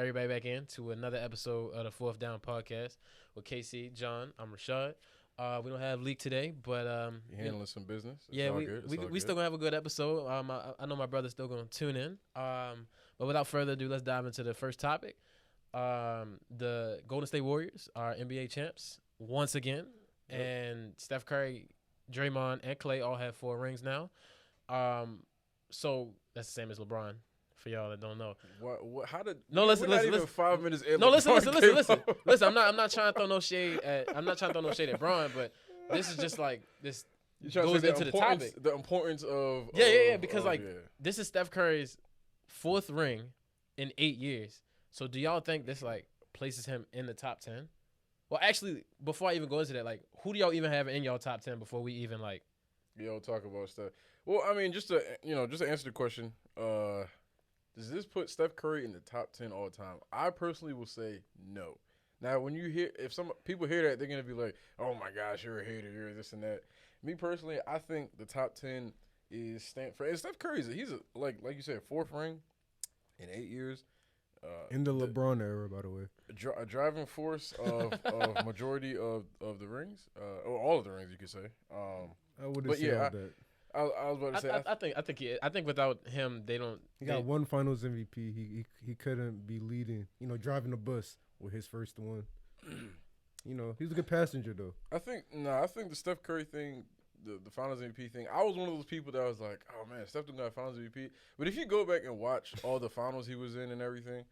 everybody back in to another episode of the Fourth Down Podcast with KC, John. I'm Rashad. We don't have Leak today, but you're handling some business. We still gonna have a good episode. I know my brother's still gonna tune in. But without further ado, let's dive into the first topic. The Golden State Warriors are NBA champs once again, and Steph Curry, Draymond, and Klay all have 4 rings now. So that's the same as LeBron. For y'all that don't know, what? How did? No, listen. 5 minutes in. No, listen. Listen. I'm not trying to throw no shade at Braun, but this is just like this goes into the topic. The importance of because this is Steph Curry's 4th ring in 8 years. So do y'all think this like places him in the top 10? Well, actually, before I even go into that, like, who do y'all even have in y'all top 10 before we even like? Talk about stuff. Well, I mean, just to answer the question, does this put Steph Curry in the top 10 all time? I personally will say no. Now, when you hear, if some people hear that, they're gonna be like, "Oh my gosh, you're a hater, you're this and that." Me personally, I think the top 10 is Stanford. And Steph Curry's he's like you said, 4th ring in 8 years. In the LeBron era, by the way. A driving force of majority of the rings, or all of the rings, you could say. I wouldn't say all that. I was about to say. I think without him, they don't. He got 1 Finals MVP. He couldn't be leading. Driving the bus with his first one. He's a good passenger though. I think the Steph Curry thing, the Finals MVP thing. I was one of those people that was like, oh man, Steph didn't got Finals MVP. But if you go back and watch all the finals he was in and everything,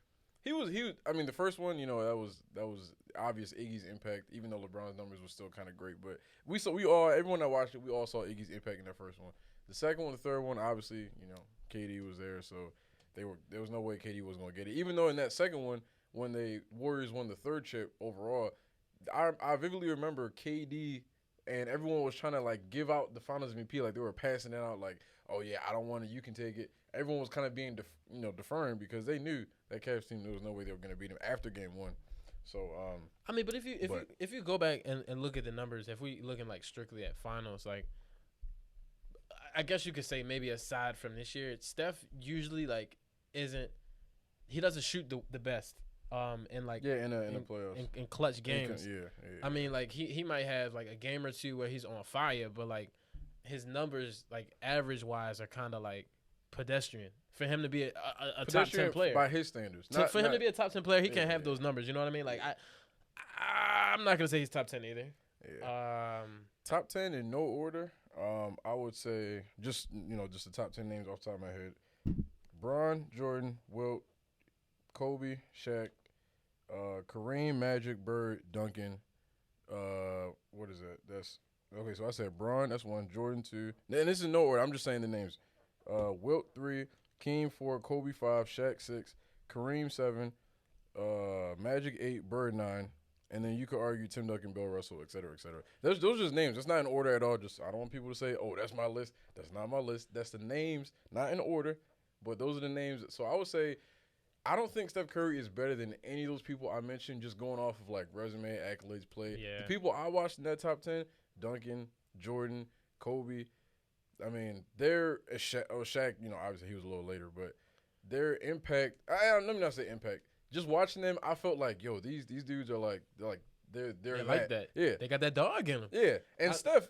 he was. I mean, the first one, that was obvious Iggy's impact. Even though LeBron's numbers were still kind of great, but everyone that watched it, we all saw Iggy's impact in that first one. The second one, the third one, obviously, KD was there, so there was no way KD was gonna get it. Even though in that second one, when the Warriors won the 3rd chip overall, I vividly remember KD and everyone was trying to like give out the Finals MVP, like they were passing it out, like, oh yeah, I don't want it, you can take it. Everyone was kind of being deferring because they knew that Cavs team, there was no way they were gonna beat him after Game 1. So I mean, but if you go back and look at the numbers, if we looking like strictly at finals, like I guess you could say maybe aside from this year, Steph usually like he doesn't shoot the best in like in the playoffs in clutch games. Yeah. I mean, like he might have like a game or two where he's on fire, but like his numbers like average wise are kind of like pedestrian. For him to be a top 10 player by his standards, for him to be a top 10 player, he can't have those numbers. You know what I mean? Like I'm not gonna say he's top 10 either. Yeah. Top 10 in no order. I would say just the top 10 names off the top of my head: Bron, Jordan, Wilt, Kobe, Shaq, Kareem, Magic, Bird, Duncan. What is that? That's okay. So I said Bron. That's 1. Jordan 2. And this is no order. I'm just saying the names. Wilt 3, Keem 4, Kobe 5, Shaq 6, Kareem 7, Magic 8, Bird 9, and then you could argue Tim Duncan, Bill Russell, et cetera, et cetera. Those are just names. It's not in order at all. I don't want people to say, oh, that's my list. That's not my list. That's the names, not in order, but those are the names. So I would say I don't think Steph Curry is better than any of those people I mentioned, just going off of like resume, accolades, play. Yeah. The people I watched in that top 10, Duncan, Jordan, Kobe, I mean, Shaq, obviously he was a little later, but their impact, let me not say impact. Just watching them, I felt like, yo, these dudes are they're like that. Yeah. They got that dog in them. Yeah. And Steph,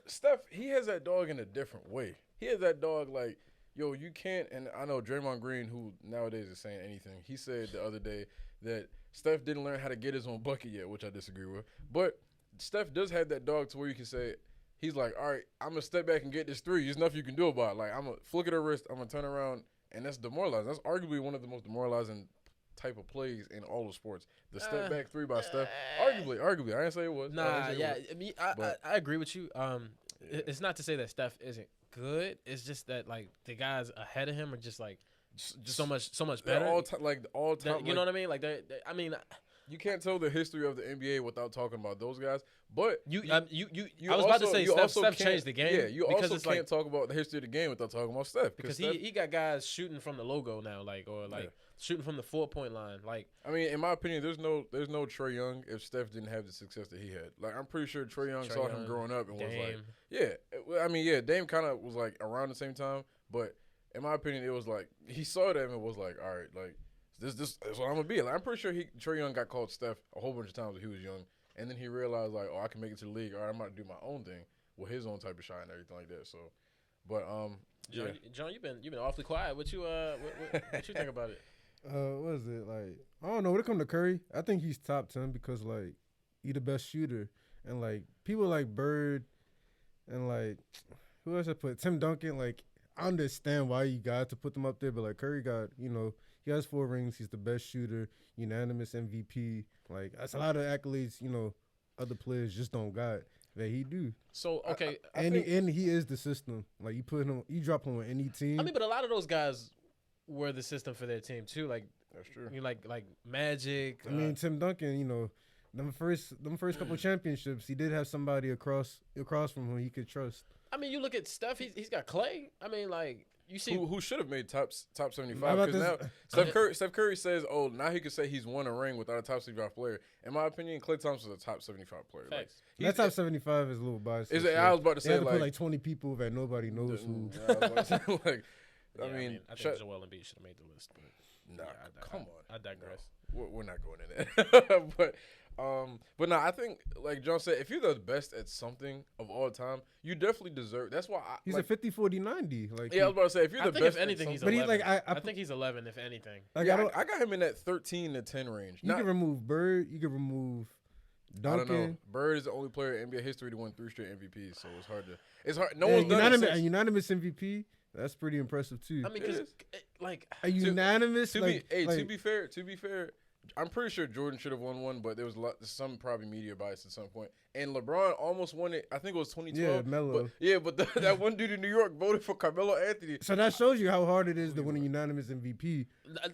he has that dog in a different way. He has that dog like, yo, you can't, and I know Draymond Green, who nowadays is saying anything, he said the other day that Steph didn't learn how to get his own bucket yet, which I disagree with. But Steph does have that dog to where you can say, he's like, all right, I'm going to step back and get this 3. There's nothing you can do about it. Like, I'm going to flick at her wrist, I'm going to turn around, and that's demoralizing. That's arguably one of the most demoralizing type of plays in all of sports. The step back 3 by Steph. Arguably. I didn't say it was. I agree with you. It's not to say that Steph isn't good. It's just that, like, the guys ahead of him are just, like, so much better. All time. You know what I mean? Like, I mean, you can't tell the history of the NBA without talking about those guys. But I was about to say Steph changed the game. Yeah, you also can't talk about the history of the game without talking about Steph. Because he got guys shooting from the logo now, shooting from the 4-point line. Like, I mean, in my opinion, there's no Trae Young if Steph didn't have the success that he had. Like, I'm pretty sure Trae Young saw him growing up and was like, Dame kind of was like around the same time. But in my opinion, it was like he saw them and was like, all right, like This is what I'm gonna be. Like, I'm pretty sure Trae Young got called Steph a whole bunch of times when he was young, and then he realized like, oh, I can make it to the league. All right, I'm about to do my own thing with his own type of shot and everything like that. So, but John, you've been awfully quiet. What you what you think about it? What is it like? I don't know. When it comes to Curry, I think he's top 10 because like he the best shooter, and like people like Bird, and like who else I put Tim Duncan. Like I understand why you got to put them up there, but like Curry got he has 4 rings. He's the best shooter, unanimous MVP. Like that's a lot of accolades. Other players just don't got that he do. So okay, and he is the system. Like you drop him on any team. I mean, but a lot of those guys were the system for their team too. Like that's true. You like Magic. I mean, Tim Duncan. Them first couple championships, he did have somebody across from who he could trust. I mean, you look at Steph. He's got Clay. I mean, like you see who should have made top 75 because now Steph Curry says, oh, now he could say he's won a ring without a top 75 player. In my opinion, Klay Thompson's a top 75 player. Facts. Like, that top 75 is a little biased. I was about to say they put like 20 people that nobody knows who. I mean, I think Joel Embiid should have made the list. But nah, come on. I digress. No, we're not going in there. But no, I think like John said, if you're the best at something of all time, you definitely deserve. That's why he's a 50, 40, 90. Like I was about to say, if you're the best, if anything, he's 11. But I think he's 11, if anything. Like I got him in that 13 to 10 range. You can remove Bird. You can remove Duncan. I don't know. Bird is the only player in NBA history to win 3 straight MVPs, so it's hard. No one's done it. A unanimous MVP. That's pretty impressive too. I mean, because like a unanimous. To be fair, I'm pretty sure Jordan should have won one, but there was some probably media bias at some point. And LeBron almost won it. I think it was 2012. Yeah, Melo. But that one dude in New York voted for Carmelo Anthony. So that shows you how hard it is to win a unanimous MVP.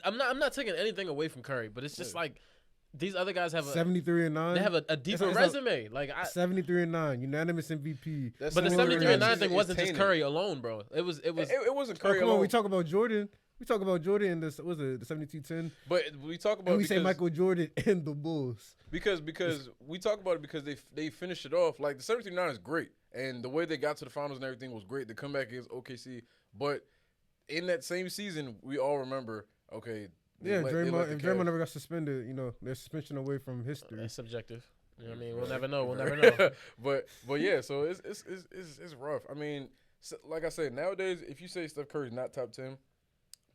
I'm not taking anything away from Curry, but it's just like these other guys have 73-9. They have a deeper resume. Like 73-9, unanimous MVP. But the 73-9 thing wasn't just Curry alone, bro. It wasn't Curry alone. On, we talk about Jordan. We talk about Jordan in the 72-10. But we talk about and we say Michael Jordan and the Bulls. Because we talk about it because they finished it off. Like the 73-9 is great. And the way they got to the finals and everything was great. The comeback against OKC. But in that same season, we all remember, okay. Draymond never got suspended, their suspension away from history. It's subjective. You know what I mean? We'll never know. We'll never know. but yeah, so it's rough. I mean, like I said, nowadays, if you say Steph Curry's not top 10,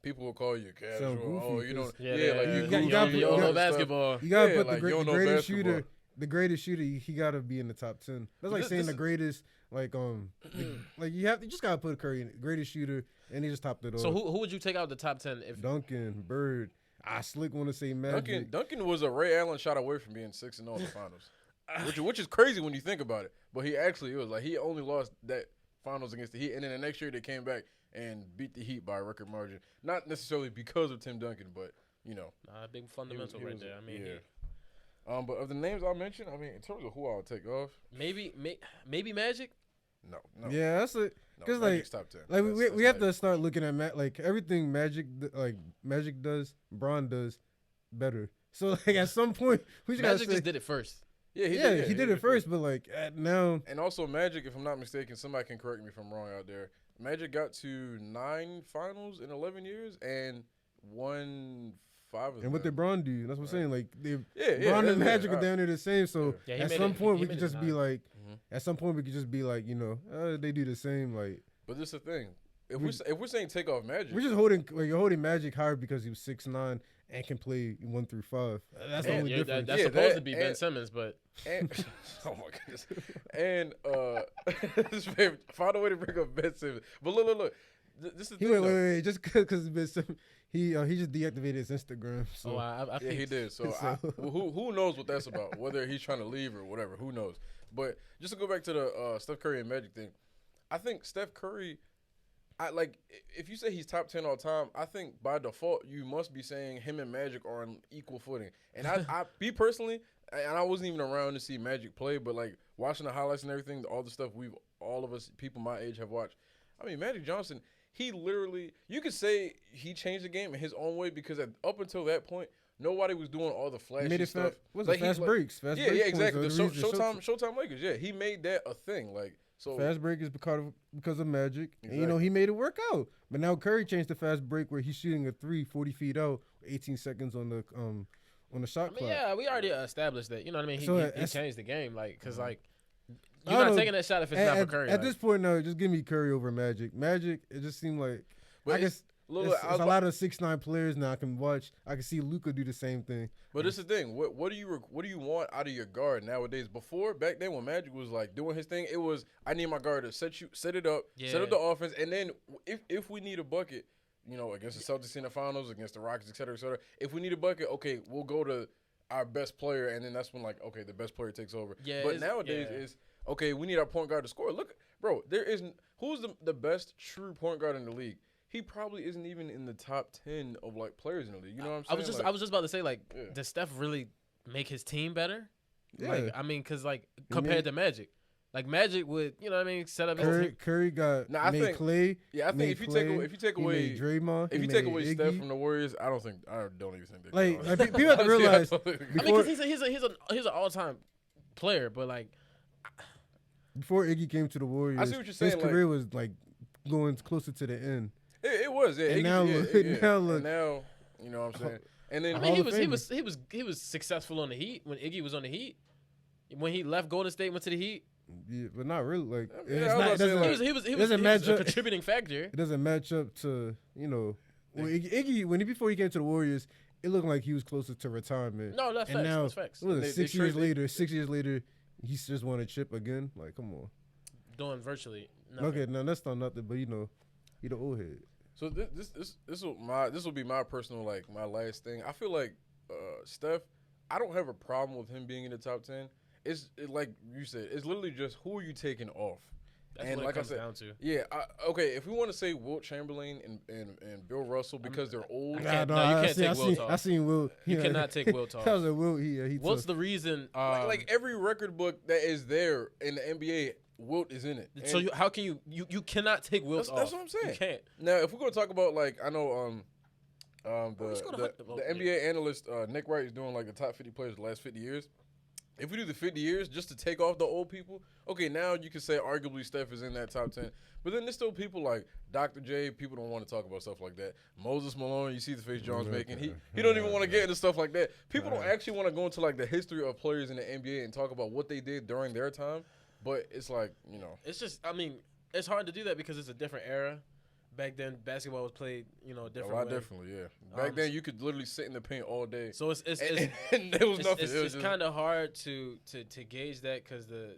people will call you casual. Goofy, you don't know basketball. You gotta put the greatest shooter. The greatest shooter, he gotta be in the top 10. That's like saying the greatest, you just gotta put Curry in greatest shooter, and he just topped it off. So who would you take out the top 10 if Duncan, Bird? I slick want to say Magic. Duncan was a Ray Allen shot away from being 6-0 in the finals, which is crazy when you think about it. But he was like he only lost that finals against the Heat, and then the next year they came back and beat the Heat by a record margin. Not necessarily because of Tim Duncan, but big fundamental right there. I mean, but of the names I mentioned, I mean, in terms of who I would take off, maybe Magic. No. Yeah, that's it. Because Magic's top 10. Like we have to start looking at like everything Magic does, Bron does better. So like at some point we Magic just did it first. Yeah, he did it first, but like now. And also Magic, if I'm not mistaken, somebody can correct me if I'm wrong out there. Magic got to 9 finals in 11 years and won 5 of them. And what did Bron do? That's what I'm saying. Like Bron and Magic are down there the same. So at some point we could just be like, they do the same. Like, but this is the thing. If we're saying take off Magic, we're just you're holding Magic higher because he was 6'9" and can play 1 through 5. That's the only difference. That's supposed to be Ben Simmons, but oh my goodness. And find a way to bring up Ben Simmons. But look. This is wait. Just because Ben Simmons, he just deactivated his Instagram. So. He did. So who knows what that's about? Whether he's trying to leave or whatever, who knows? But just to go back to the Steph Curry and Magic thing, I think Steph Curry. If you say he's top 10 all time, I think by default you must be saying him and Magic are on equal footing. And I me personally, and I wasn't even around to see Magic play, but like watching the highlights and everything, all the stuff all of us people my age have watched. I mean, Magic Johnson, he literally, you could say he changed the game in his own way because up until that point, nobody was doing all the flashy stuff. Fast breaks? Exactly. The Showtime Lakers. Yeah, he made that a thing. Like So fast break is because of Magic. Exactly. And, he made it work out. But now Curry changed the fast break where he's shooting a 3 40 feet out, 18 seconds on the shot clock. Yeah, we already established that. You know what I mean? He changed the game, because you're not taking that shot if it's not for Curry. At this point, no, just give me Curry over Magic. Magic, it just seemed like But I guess. It's a lot of 6'9" players now I can watch. I can see Luka do the same thing. But this is the thing. What do you want out of your guard nowadays? Back then when Magic was like doing his thing, it was I need my guard to set it up, set up the offense, and then if we need a bucket, against the Celtics in the finals, against the Rockets, et cetera, if we need a bucket, okay, we'll go to our best player, and then that's when the best player takes over. Yeah, but nowadays is okay, we need our point guard to score. Look, bro, who's the best true point guard in the league? He probably isn't even in the top 10 of players in the league. You know what I'm saying? I was just about to say does Steph really make his team better? Yeah. Because compared to Magic, Magic would set up his team. Curry got made Clay. Yeah, I think if you take away Draymond, if you take away Steph from the Warriors, I don't even think they people have to realize. Because he's an all-time player, but before Iggy came to the Warriors, I see what you're saying. His career was going closer to the end. It was, yeah. And now look. Now, you know what I'm saying? And then he was successful on the Heat when Iggy was on the Heat. When he left Golden State, went to the Heat. Yeah, but not really. He was a contributing factor. It doesn't match up to Iggy before he came to the Warriors. It looked like he was closer to retirement. No, that's facts. Now, that's facts. What was it, 6 years later? 6 years later, he's just won a chip again. Come on. Doing virtually nothing. Okay, no, that's not nothing. But he the old head. So this will be my personal my last thing. I feel like Steph, I don't have a problem with him being in the top 10. It's like you said, it's literally just who are you taking off. That's and what like it comes I said, down to. Yeah, okay. If we want to say Wilt Chamberlain and Bill Russell because they're old, you can't take Wilt off. I seen Wilt. You cannot take Wilt off. I was like, Wilt, he What's the reason? Like every record book that is there in the NBA, Wilt is in it. So how can you cannot take Wilt off? That's what I'm saying. You can't. Now, if we're gonna talk about I know the NBA analyst Nick Wright is doing the top 50 players of the last 50 years. If we do the 50 years just to take off the old people, okay, now you can say arguably Steph is in that top 10. But then there's still people like Dr. J. People don't want to talk about stuff like that. Moses Malone, you see the face John's making. He don't even want to get into stuff like that. People don't actually want to go into the history of players in the NBA and talk about what they did during their time. But it's It's just, it's hard to do that because it's a different era. Back then, basketball was played, different. A lot differently, yeah. Back then, you could literally sit in the paint all day. So it's and there was nothing. It's kind of hard to gauge that because the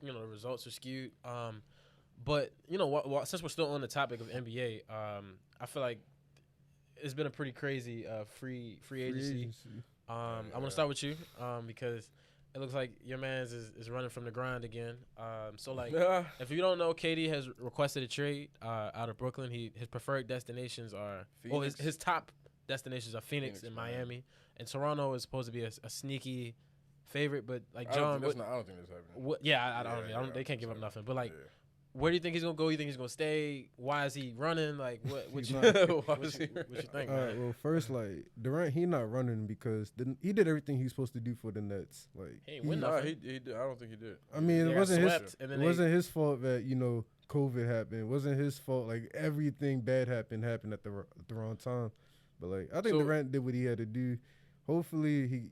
results are skewed. But since we're still on the topic of NBA, I feel like it's been a pretty crazy free agency. I want to start with you because it looks like your man's is running from the grind again. If you don't know, KD has requested a trade out of Brooklyn. His preferred destinations are his top destinations are Phoenix and Miami, and Toronto is supposed to be a sneaky favorite. But I don't think that's happening. I don't. They can't give up nothing. But where do you think he's gonna go? You think he's gonna stay? Why is he running? What you think? All right. Well, first, Durant, he not running because he did everything he's supposed to do for the Nets. He ain't win nothing. I don't think he did. I mean, it wasn't his fault that COVID happened. It wasn't his fault. Everything bad happened at the wrong time. But I think Durant did what he had to do. Hopefully,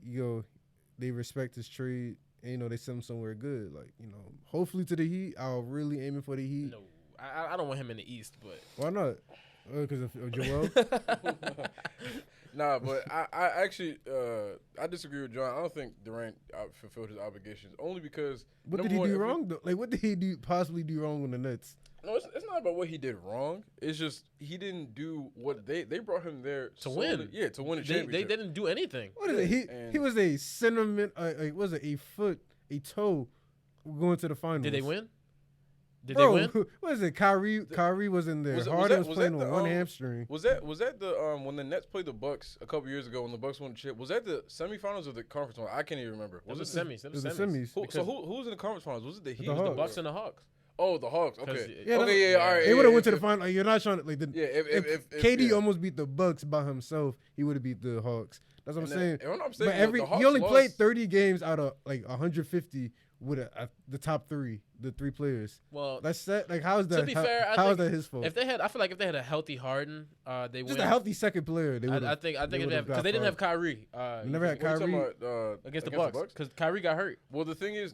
they respect his trade. And, they send him somewhere good. Hopefully to the Heat. I'll really aiming for the Heat. No, I don't want him in the East, but why not? Because of Joel. Nah, but I actually I disagree with John. I don't think Durant fulfilled his obligations only because what did he do wrong though? What did he possibly do wrong on the Nets? No, it's not about what he did wrong. It's just he didn't do what they brought him there to win. Yeah, to win a championship. They didn't do anything. What is it? He was a sentiment. Was it a toe going to the finals? Did they win? Did Bro, they win? What is it? Kyrie was in there. Harden was playing on one hamstring. Was that the when the Nets played the Bucks a couple years ago when the Bucks won the chip? Was that the semifinals or the conference final? I can't even remember. Was it semis? It was the semis. So who was in the conference finals? Was it the Heat? It was the Bucks and the Hawks. Oh, the Hawks. Okay. All right. They would have went to the final. You're not trying to if KD almost beat the Bucks by himself, he would have beat the Hawks. That's what I'm saying. But he only played 30 games out of 150 with the top three, the three players. Well, That's that. Like, how's that? to be fair, I how is think that his fault? if they had, I feel like if they had a healthy Harden, they Just win. a healthy second player. They I think if they have, because they didn't have Kyrie. They never had What are you Kyrie. talking about, against the Bucks because Kyrie got hurt. Well, the thing is,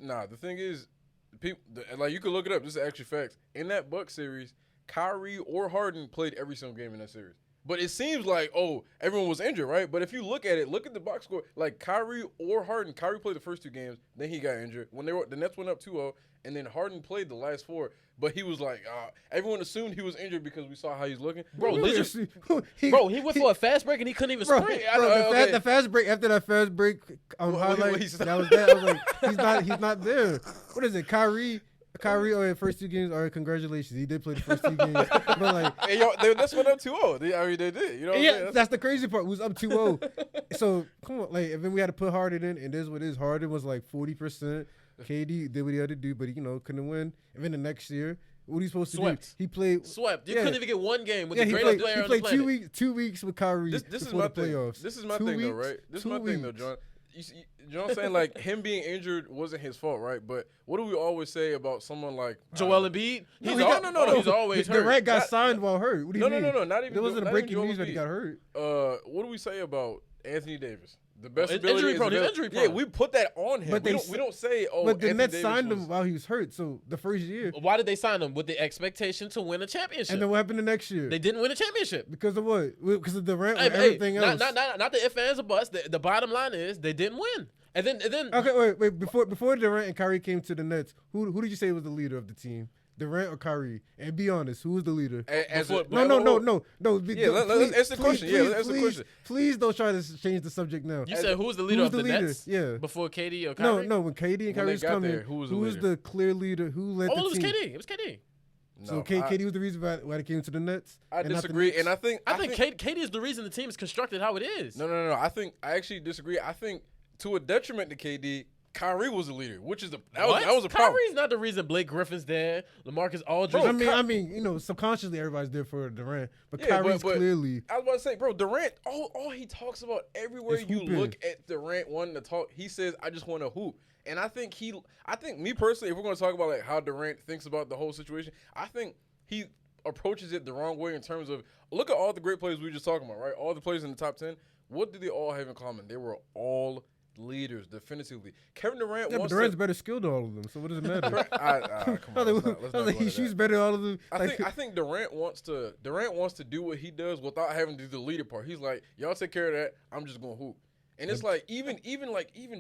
people like you can look it up. This is actually facts. In that Bucks series, Kyrie or Harden played every single game in that series. But it seems like, everyone was injured, right? But if you look at it, look at the box score. Like Kyrie or Harden, Kyrie played the first two games, then he got injured. When the Nets went up 2-0, and then Harden played the last four. But he was like, everyone assumed he was injured because we saw how he's looking. Bro, he went for a fast break and he couldn't even sprint. The fast break after that fast break highlight, that was that. I was like, he's not there. What is it, Kyrie? First two games. All right, congratulations. He did play the first two games. But like, hey, that's went up 2-0. They did. You know what I'm saying? That's the crazy part. It was up 2-0. So come on, like, and then we had to put Harden in, and this what is Harden was like 40%. KD did what he had to do, but he couldn't win. And then the next year, what are you supposed to do? He played swept. You couldn't even get one game with the greatest player on the planet. He played 2 weeks with Kyrie. This is my thing. This is my thing, though, right? This is my thing, though, John. You know what I'm saying? Like, him being injured wasn't his fault, right? But what do we always say about someone like Joel Embiid? He's always hurt. Durant got signed while hurt. What do you mean? No. Not even. There wasn't a breaking news that he got hurt. What do we say about Anthony Davis? The best ability injury prone. He's injury prone. Yeah, we put that on him. But we don't say, But the Anthony Nets Davis signed him while he was hurt. So the first year. Why did they sign him? With the expectation to win a championship. And then what happened the next year? They didn't win a championship. Because of what? Because of Durant and everything else. Not the ifs, ands, or buts. The bottom line is they didn't win. And then okay, wait. Before Durant and Kyrie came to the Nets, who did you say was the leader of the team? Durant or Kyrie? And be honest, who was the leader? No. Yeah, let's answer the question. Let's answer the question. Please don't try to change the subject now. You said who was the leader of the Nets? Yeah. Before KD or Kyrie? No. When KD and Kyrie was coming, who was the clear leader? Who led the team? It was KD. So KD was the reason why they came to the Nets. I disagree, and I think KD is the reason the team is constructed how it is. No. I actually disagree. I think to a detriment to KD, Kyrie was the leader, which is that was a problem. Kyrie's not the reason Blake Griffin's there. LaMarcus Aldridge. I mean, subconsciously everybody's there for Durant, but Kyrie's clearly. I was about to say, bro, Durant. All he talks about everywhere you look at Durant wanting to talk, he says, "I just want to hoop." And I think me personally, if we're going to talk about like how Durant thinks about the whole situation, I think he approaches it the wrong way in terms of look at all the great players we were just talking about, right? All the players in the top 10. What do they all have in common? They were all leaders, definitively. Kevin Durant wants Durant's better skilled than all of them, so what does it matter? Come on, let's not he shoots better than all of them. I think Durant wants to do what he does without having to do the leader part. He's like, y'all take care of that. I'm just gonna hoop. And it's like even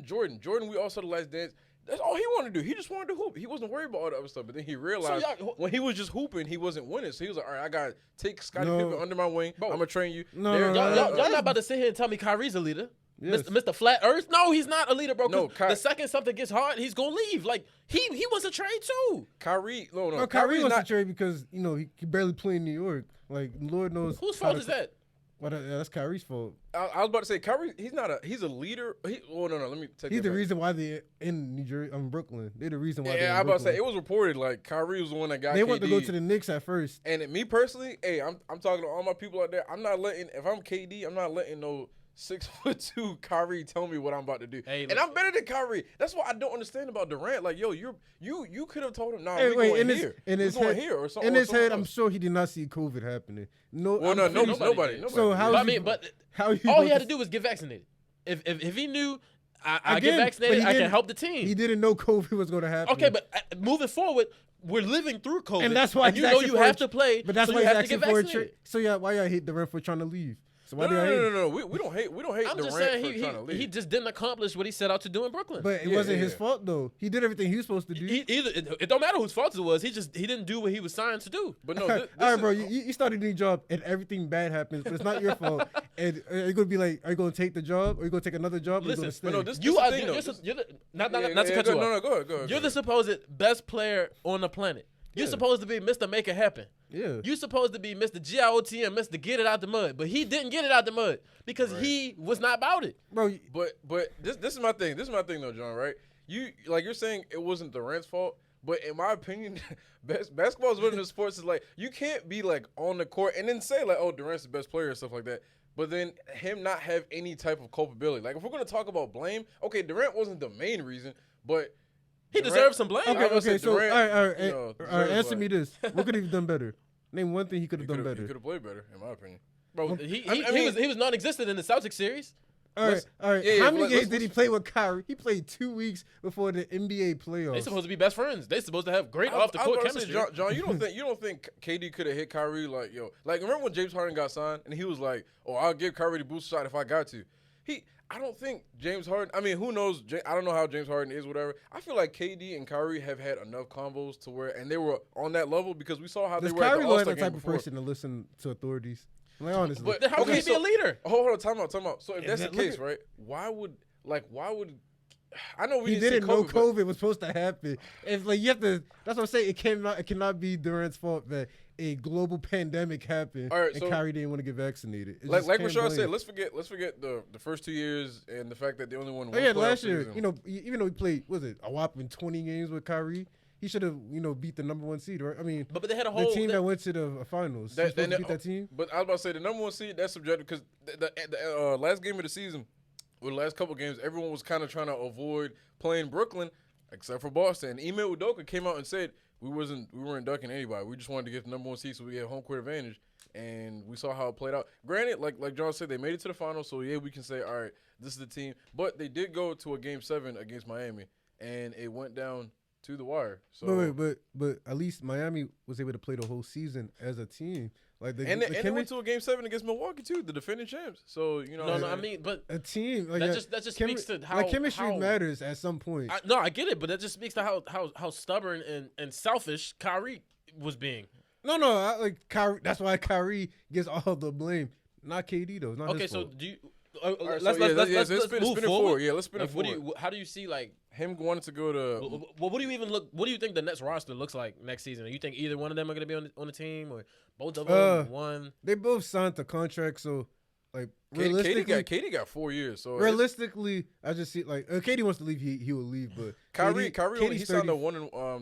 Jordan. Jordan, we all saw the Last Dance. That's all he wanted to do. He just wanted to hoop. He wasn't worried about all the other stuff. But then he realized when he was just hooping, he wasn't winning. So he was like, all right, I got to take Scottie Pippen under my wing. I'm going to train you. Y'all not about to sit here and tell me Kyrie's a leader. Yes. Mr. Flat Earth? No, he's not a leader, bro. No, the second something gets hard, he's going to leave. Like, he wants to trade too. Kyrie wants to trade because, he barely played in New York. Like, Lord knows. Whose fault is that? Well, that's Kyrie's fault. I was about to say Kyrie. He's a leader. No. Let me take. He's the reason why they're in New Jersey. Brooklyn. They're the reason why. Yeah, I was about to say it was reported like Kyrie was the one that got. They KD. wanted to go to the Knicks at first. And me personally, I'm talking to all my people out there. I'm not letting. If I'm KD, I'm not letting no 6'2" Kyrie tell me what I'm about to do. And I'm better than Kyrie. That's what I don't understand about Durant. Like, yo, you could have told him, nah, we're going here. In his head, I'm sure he did not see COVID happening. Nobody. So how all he had to do was get vaccinated. If he knew I get vaccinated, I can help the team. He didn't know COVID was going to happen. Okay, but moving forward, we're living through COVID, and that's why you have to play. But that's so why you he's have to get asking for a vaccinated. So why y'all hate Durant for trying to leave? So why no. We don't hate I'm Durant just saying for trying to leave. he just didn't accomplish what he set out to do in Brooklyn. But it wasn't his fault though. He did everything he was supposed to do. It don't matter whose fault it was. He didn't do what he was signed to do. But no, all right, bro. You started a new job and everything bad happens, but it's not your fault. And are you gonna be like, are you gonna take the job? Or are you gonna take another job? Listen, but no, not to cut you off. No, go ahead. You're the supposed best player on the planet. You're supposed to be Mr. Make It Happen. Yeah. You're supposed to be Mr. GIOTM, Mr. Get It Out the Mud. But he didn't get it out the mud because he was not about it. Bro, but this is my thing. This is my thing though, John, right? You're saying it wasn't Durant's fault, but in my opinion, basketball is one of the sports is like you can't be like on the court and then say like, oh, Durant's the best player and stuff like that. But then him not have any type of culpability. Like if we're gonna talk about blame, okay, Durant wasn't the main reason, but He deserves some blame. Okay. So, Durant, all right. you know, All right. Answer like- me this: what could he have done better? Name one thing he could He have done could better. have played better, in my opinion. Bro, Well, he was non-existent in the Celtics series. All right. yeah, How many let's- games did he play with Kyrie? He played 2 weeks before the NBA playoffs. They supposed to be best friends. They supposed to have great I was off the court about to say, chemistry. John, you don't think KD could have hit Kyrie like remember when James Harden got signed and he was like, "Oh, I'll give Kyrie the boost shot if I got to." I don't think James Harden. I mean, who knows? I don't know how James Harden is, whatever. I feel like KD and Kyrie have had enough combos to where, and they were on that level because we saw how Does they were at Kyrie the look All-Star like the type game of before. person to listen to authorities? Like honestly, But Then how can he be a leader? Hold on, time out. So if Yeah, that's the look case, at- right? Why would I know we he didn't didn't know see COVID, COVID was supposed to happen. It's like you have to. That's what I'm saying. It cannot be Durant's fault that a global pandemic happened All right, and so- Kyrie didn't want to get vaccinated. It Like just like can't Rashad said, blame. let's forget the first 2 years and the fact that they only won Oh one yeah, playoff last year, season. even though he played, a whopping 20 games with Kyrie, he should have, beat the number 1 seed, right? I mean, But they had a the whole team that went to the finals. He was supposed to beat that team. But I was about to say the number 1 seed, that's subjective because the last game of the season, or the last couple games, everyone was kind of trying to avoid playing Brooklyn, except for Boston. Ime Udoka came out and said we weren't ducking anybody. We just wanted to get the number 1 seed so we had home court advantage. And we saw how it played out. Granted, like John said, they made it to the finals, so yeah, we can say, all right, this is the team. But they did go to a Game 7 against Miami, and it went down to the wire. So But at least Miami was able to play the whole season as a team. Like they went to a Game 7 against Milwaukee too, the defending champs. So No, I mean, but a team like that just speaks to how chemistry how, matters at some point. I get it, but that just speaks to how stubborn and selfish Kyrie was being. No, Kyrie. That's why Kyrie gets all the blame, not KD though. It's not Okay, his so fault. do you? right, Let's spin move it forward. forward. Yeah, let's spin it forward. How do you see like? Him wanted to go to Well, what do you even look? What do you think the Nets roster looks like next season? Do you think either one of them are going to be on the team, or both of them? One. They both signed the contract, so like KD got 4 years. So realistically, I just see like KD wants to leave, he will leave. But Kyrie KD's he signed 30.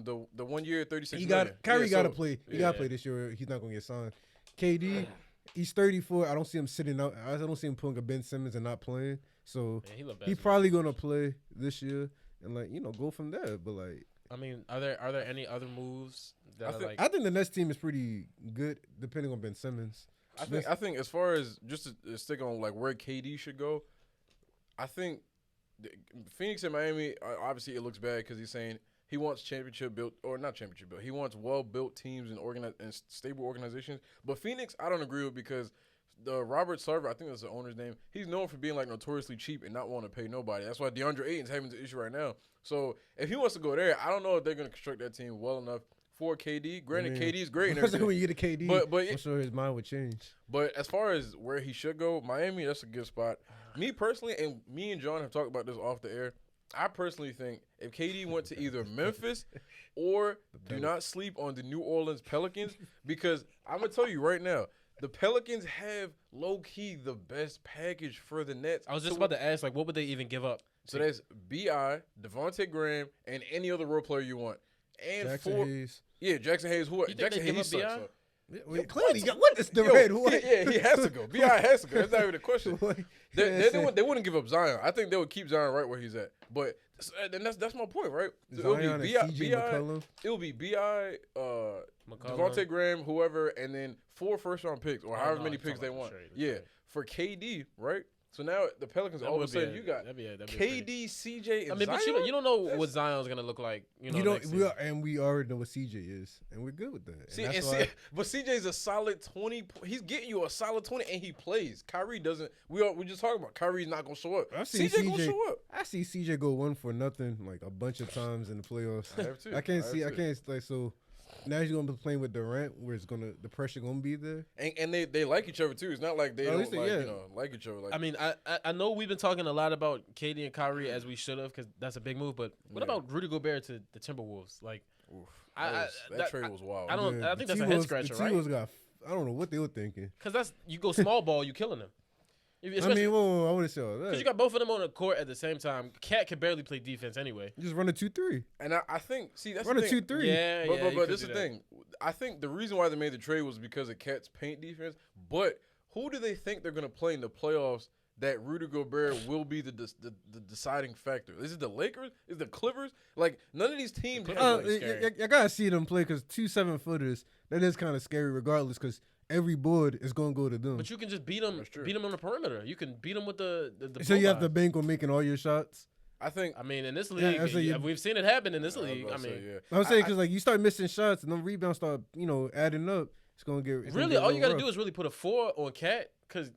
the 1 year $36 He million. got Kyrie got to so- play. He yeah. got to play this year. He's not gonna get signed. KD, he's 34. I don't see him sitting out. I don't see him pulling a Ben Simmons and not playing. So Man, he's probably gonna play this year and go from there. But like, I mean, are there any other moves that are like? I think the Nets team is pretty good depending on Ben Simmons. I think as far as just to stick on like where KD should go, I think Phoenix and Miami, obviously it looks bad because he's saying he wants he wants well-built teams and stable organizations. But Phoenix, I don't agree with because the Robert Sarver, I think that's the owner's name, he's known for being like notoriously cheap and not wanting to pay nobody. That's why DeAndre Ayton's having the issue right now. So if he wants to go there, I don't know if they're going to construct that team well enough for KD. Granted, KD is great and everything. When you get a KD, But I'm sure his mind would change. But as far as where he should go, Miami, that's a good spot. Me personally, and me and John have talked about this off the air, I personally think if KD went to either Memphis or do not sleep on the New Orleans Pelicans, because I'm going to tell you right now, the Pelicans have low-key the best package for the Nets. I was just about to ask, like, what would they even give up? So that's B.I., Devontae Graham, and any other role player you want. And Jackson Hayes. Yeah, Jackson Hayes. You think Jackson they give Hayes up sucks. B.I.? Clearly, what is the red? What? Yeah, he has to go. B.I. has to go. That's not even a question. What? They wouldn't give up Zion. I think they would keep Zion right where he's at. But and that's my point, right? It would Zion be and CJ McCollum. It would be B.I., Devontae Graham, whoever, and then 4 first-round picks or however many picks they want. Yeah, for KD, right? So now the Pelicans, all of a sudden, you got KD, CJ, and I mean, but Zion? you don't know what Zion's gonna look like. Next season. We already know what CJ is, and we're good with that. But CJ's a solid 20. He's getting you a solid 20, and he plays. Kyrie doesn't. We just talking about Kyrie's not gonna show up. CJ gonna show up. I see CJ go 1 for nothing like a bunch of times in the playoffs. I have too. I can't like so. Now he's gonna be playing with Durant, where the pressure gonna be there. And they like each other too. It's not like they don't like each other. Like, I mean, I know we've been talking a lot about KD and Kyrie as we should have because that's a big move. But what about Rudy Gobert to the Timberwolves? Like, that trade was wild. I think that's a head scratcher, right? I don't know what they were thinking. Because you go small ball, you killing them. I wouldn't say all that. Because you got both of them on the court at the same time. Cat can barely play defense anyway. Just run a 2-3. And I think, that's run the a thing. 2-3. Yeah, but this is the thing. I think the reason why they made the trade was because of Cat's paint defense. But who do they think they're going to play in the playoffs that Rudy Gobert will be the deciding factor. Is it the Lakers? Is it the Clippers? Like, none of these teams have you gotta see them play because 2 7-footers, that is kind of scary regardless because every board is gonna go to them. But you can just beat them on the perimeter. You can beat them with the so you have to bank on making all your shots. I mean, in this league, we've seen it happen in this league. I mean, I'm saying because like you start missing shots and them rebounds start adding up. It's gonna get really all you gotta do is really put a 4 on Cat because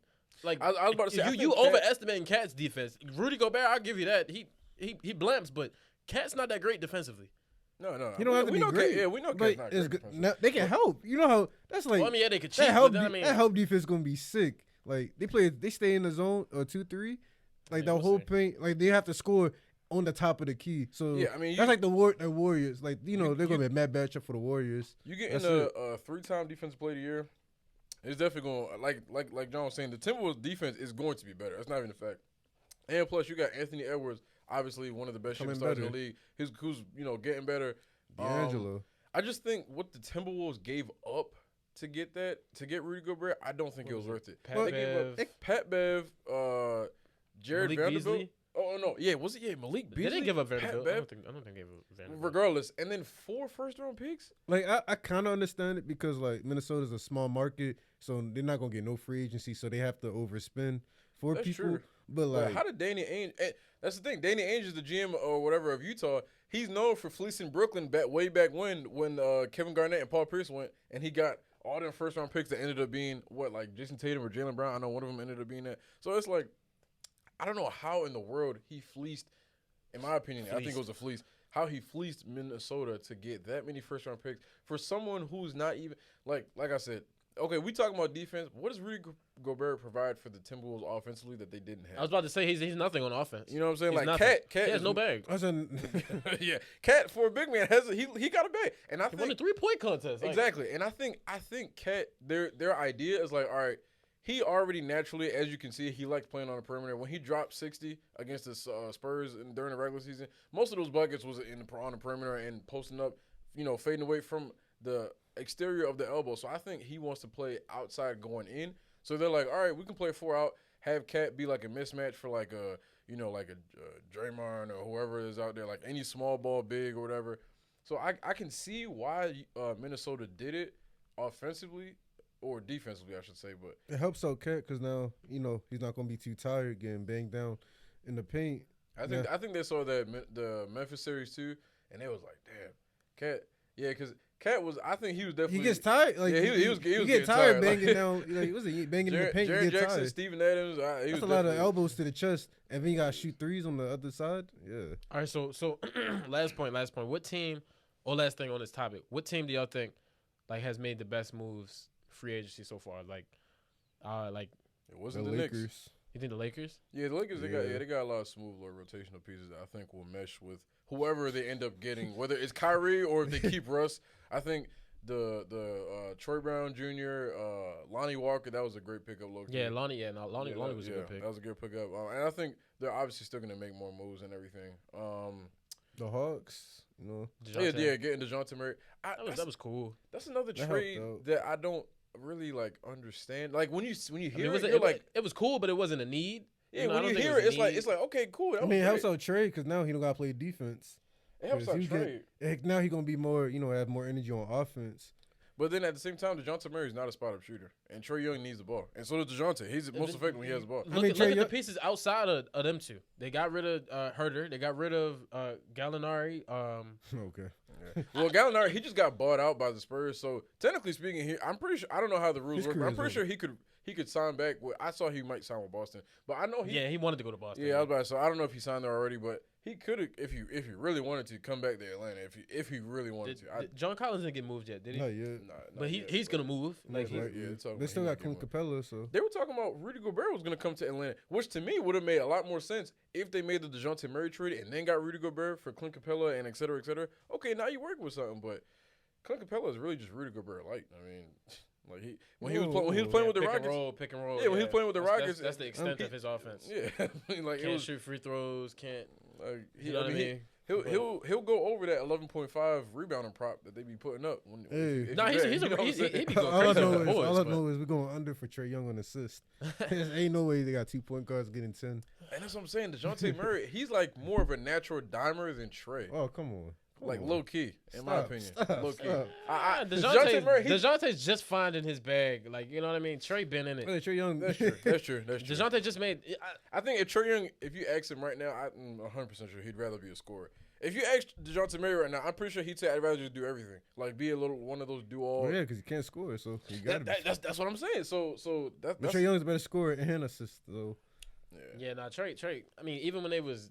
like I was about to say you overestimating Cat's defense. Rudy Gobert, I'll give you that. He blamps, but Cat's not that great defensively. No. You don't have to be great. We know Cat's not great. Now, they can help. You know how that's like. Well, I mean, yeah, they could cheat. That help defense gonna be sick. Like they stay in the zone or 2-3. Like the whole paint. Like they have to score on the top of the key. So yeah, I mean that's like the Warriors. Like they're gonna be a mad matchup for the Warriors. You get in a 3-time defensive player of the year. It's definitely going like John was saying. The Timberwolves defense is going to be better. That's not even a fact. And plus, you got Anthony Edwards, obviously one of the best shooting stars in the league. Who's getting better. D'Angelo. I just think what the Timberwolves gave up to get Rudy Gobert, I don't think it was worth it. Pat Bev, Jared Malik Vanderbilt. Beasley? Oh no, yeah, was it? Yeah, Malik Beasley. They didn't give up Vanderbilt. I don't think they gave up Vanderbilt. Regardless, and then 4 first-round picks. Like I kind of understand it because like Minnesota's a small market, so they're not gonna get no free agency, so they have to overspend for That's people. True. But like, how did Danny Ainge? That's the thing. Danny Ainge is the GM or whatever of Utah. He's known for fleecing Brooklyn way back when Kevin Garnett and Paul Pierce went, and he got all them first-round picks that ended up being like Jason Tatum or Jaylen Brown. I know one of them ended up being that. So it's like, I don't know how in the world he fleeced. In my opinion, I think it was a fleece. How he fleeced Minnesota to get that many first-round picks for someone who's not even like I said. Okay, we talking about defense. What does Rudy Gobert provide for the Timberwolves offensively that they didn't have? I was about to say he's nothing on offense. You know what I'm saying? He's like nothing. Cat he has no bag. Yeah, Cat for a big man he got a bag, and I think won the 3-point contest. Exactly, and I think Cat their idea is like, all right, he already naturally, as you can see, he likes playing on the perimeter. When he dropped 60 against the Spurs during the regular season, most of those buckets was on the perimeter and posting up, fading away from the exterior of the elbow. So I think he wants to play outside going in. So they're like, all right, we can play 4 out, have Cat be like a mismatch for like a Draymond or whoever is out there, like any small ball big or whatever. So I can see why Minnesota did it offensively. Or defensively, I should say, but it helps out Cat because now he's not gonna be too tired getting banged down in the paint. I think they saw the Memphis series too, and they was like, damn, Cat, yeah, because Cat was. I think he was definitely. He gets tired. Like he was get tired banging down. Like was he banging in the paint? Jaren Jackson, Steven Adams. That's a lot of elbows to the chest, and then you gotta shoot threes on the other side. Yeah. All right, so last point. What team? Or last thing on this topic. What team do y'all think has made the best moves? Free agency so far, like it wasn't the Lakers. Knicks. You think the Lakers? Yeah, the Lakers. They got a lot of smooth little rotational pieces that I think will mesh with whoever they end up getting, whether it's Kyrie or if they keep Russ. I think the Troy Brown Jr., Lonnie Walker, that was a great pickup. Yeah, Lonnie was a good pick. That was a good pickup, and I think they're obviously still going to make more moves and everything. The Hawks, getting DeJounte Murray. That was cool. That's another trade that I don't really understand. Like when you hear it was cool, but it wasn't a need. Yeah, when you hear it, it's like okay, cool. I mean, it helps out Trey because now he don't got to play defense. It helps out Trey. Now he gonna be more, have more energy on offense. But then at the same time, DeJounte Murray is not a spot-up shooter, and Trey Young needs the ball, and so does DeJounte. He's most effective when he has the ball. Look at the pieces outside of them two. They got rid of Herter. They got rid of Gallinari. Okay. Yeah. Well, Gallinari, he just got bought out by the Spurs. So technically speaking, I'm pretty sure I don't know how the rules work, but I'm pretty sure he could sign back. I saw he might sign with Boston, but I know he wanted to go to Boston. Yeah, I was about to say, I don't know if he signed there already, but he could have if he really wanted to come back to Atlanta if he really wanted to. John Collins didn't get moved yet, did he? Not yet. But he's gonna move. They still got Clint Capella, so they were talking about Rudy Gobert was gonna come to Atlanta, which to me would have made a lot more sense if they made the DeJounte Murray trade and then got Rudy Gobert for Clint Capella and et cetera, et cetera. Okay, now you working with something, but Clint Capella is really just Rudy Gobert light. I mean. Like when he was playing with the Rockets, pick and roll. Yeah, when he was playing with the Rockets, that's the extent of his offense. Yeah, like can't shoot free throws, can't. You know what I mean? He'll go over that 11.5 rebounding prop that they be putting up. Hey. Nah, he be going All I crazy know with the is, boys. all I but- know is we're going under for Trae Young on assist. There ain't no way they got 2 point guards getting 10. And that's what I'm saying. DeJounte Murray, he's like more of a natural dimer than Trey. Oh, come on. Like low key, in my opinion. Low key. Ah, DeJounte Murray, DeJounte's just finding his bag. Like, you know what I mean? Trey been in it. Hey, Trae Young. That's true. That's true. That's true. DeJounte just made. I think if Trey Young, if you ask him right now, I'm 100% sure he'd rather be a scorer. If you ask DeJounte Murray right now, I'm pretty sure he'd say I'd rather just do everything, like be a little one of those do all. Well, yeah, because he can't score, so you got to be. That's what I'm saying. So But that's Trae Young's a better scorer and assist, though. Yeah, Trey. I mean, even when they was,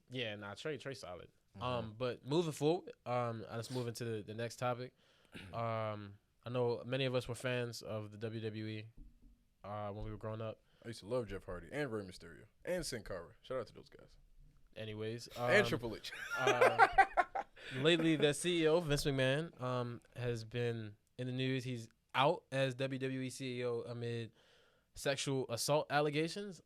Trey solid. But moving forward, let's move into the next topic. I know many of us were fans of the WWE when we were growing up. I used to love Jeff Hardy and Rey Mysterio and Sin Cara. Shout out to those guys. Anyways, And Triple H. Lately, the CEO, Vince McMahon, has been in the news. He's out as WWE CEO amid sexual assault allegations.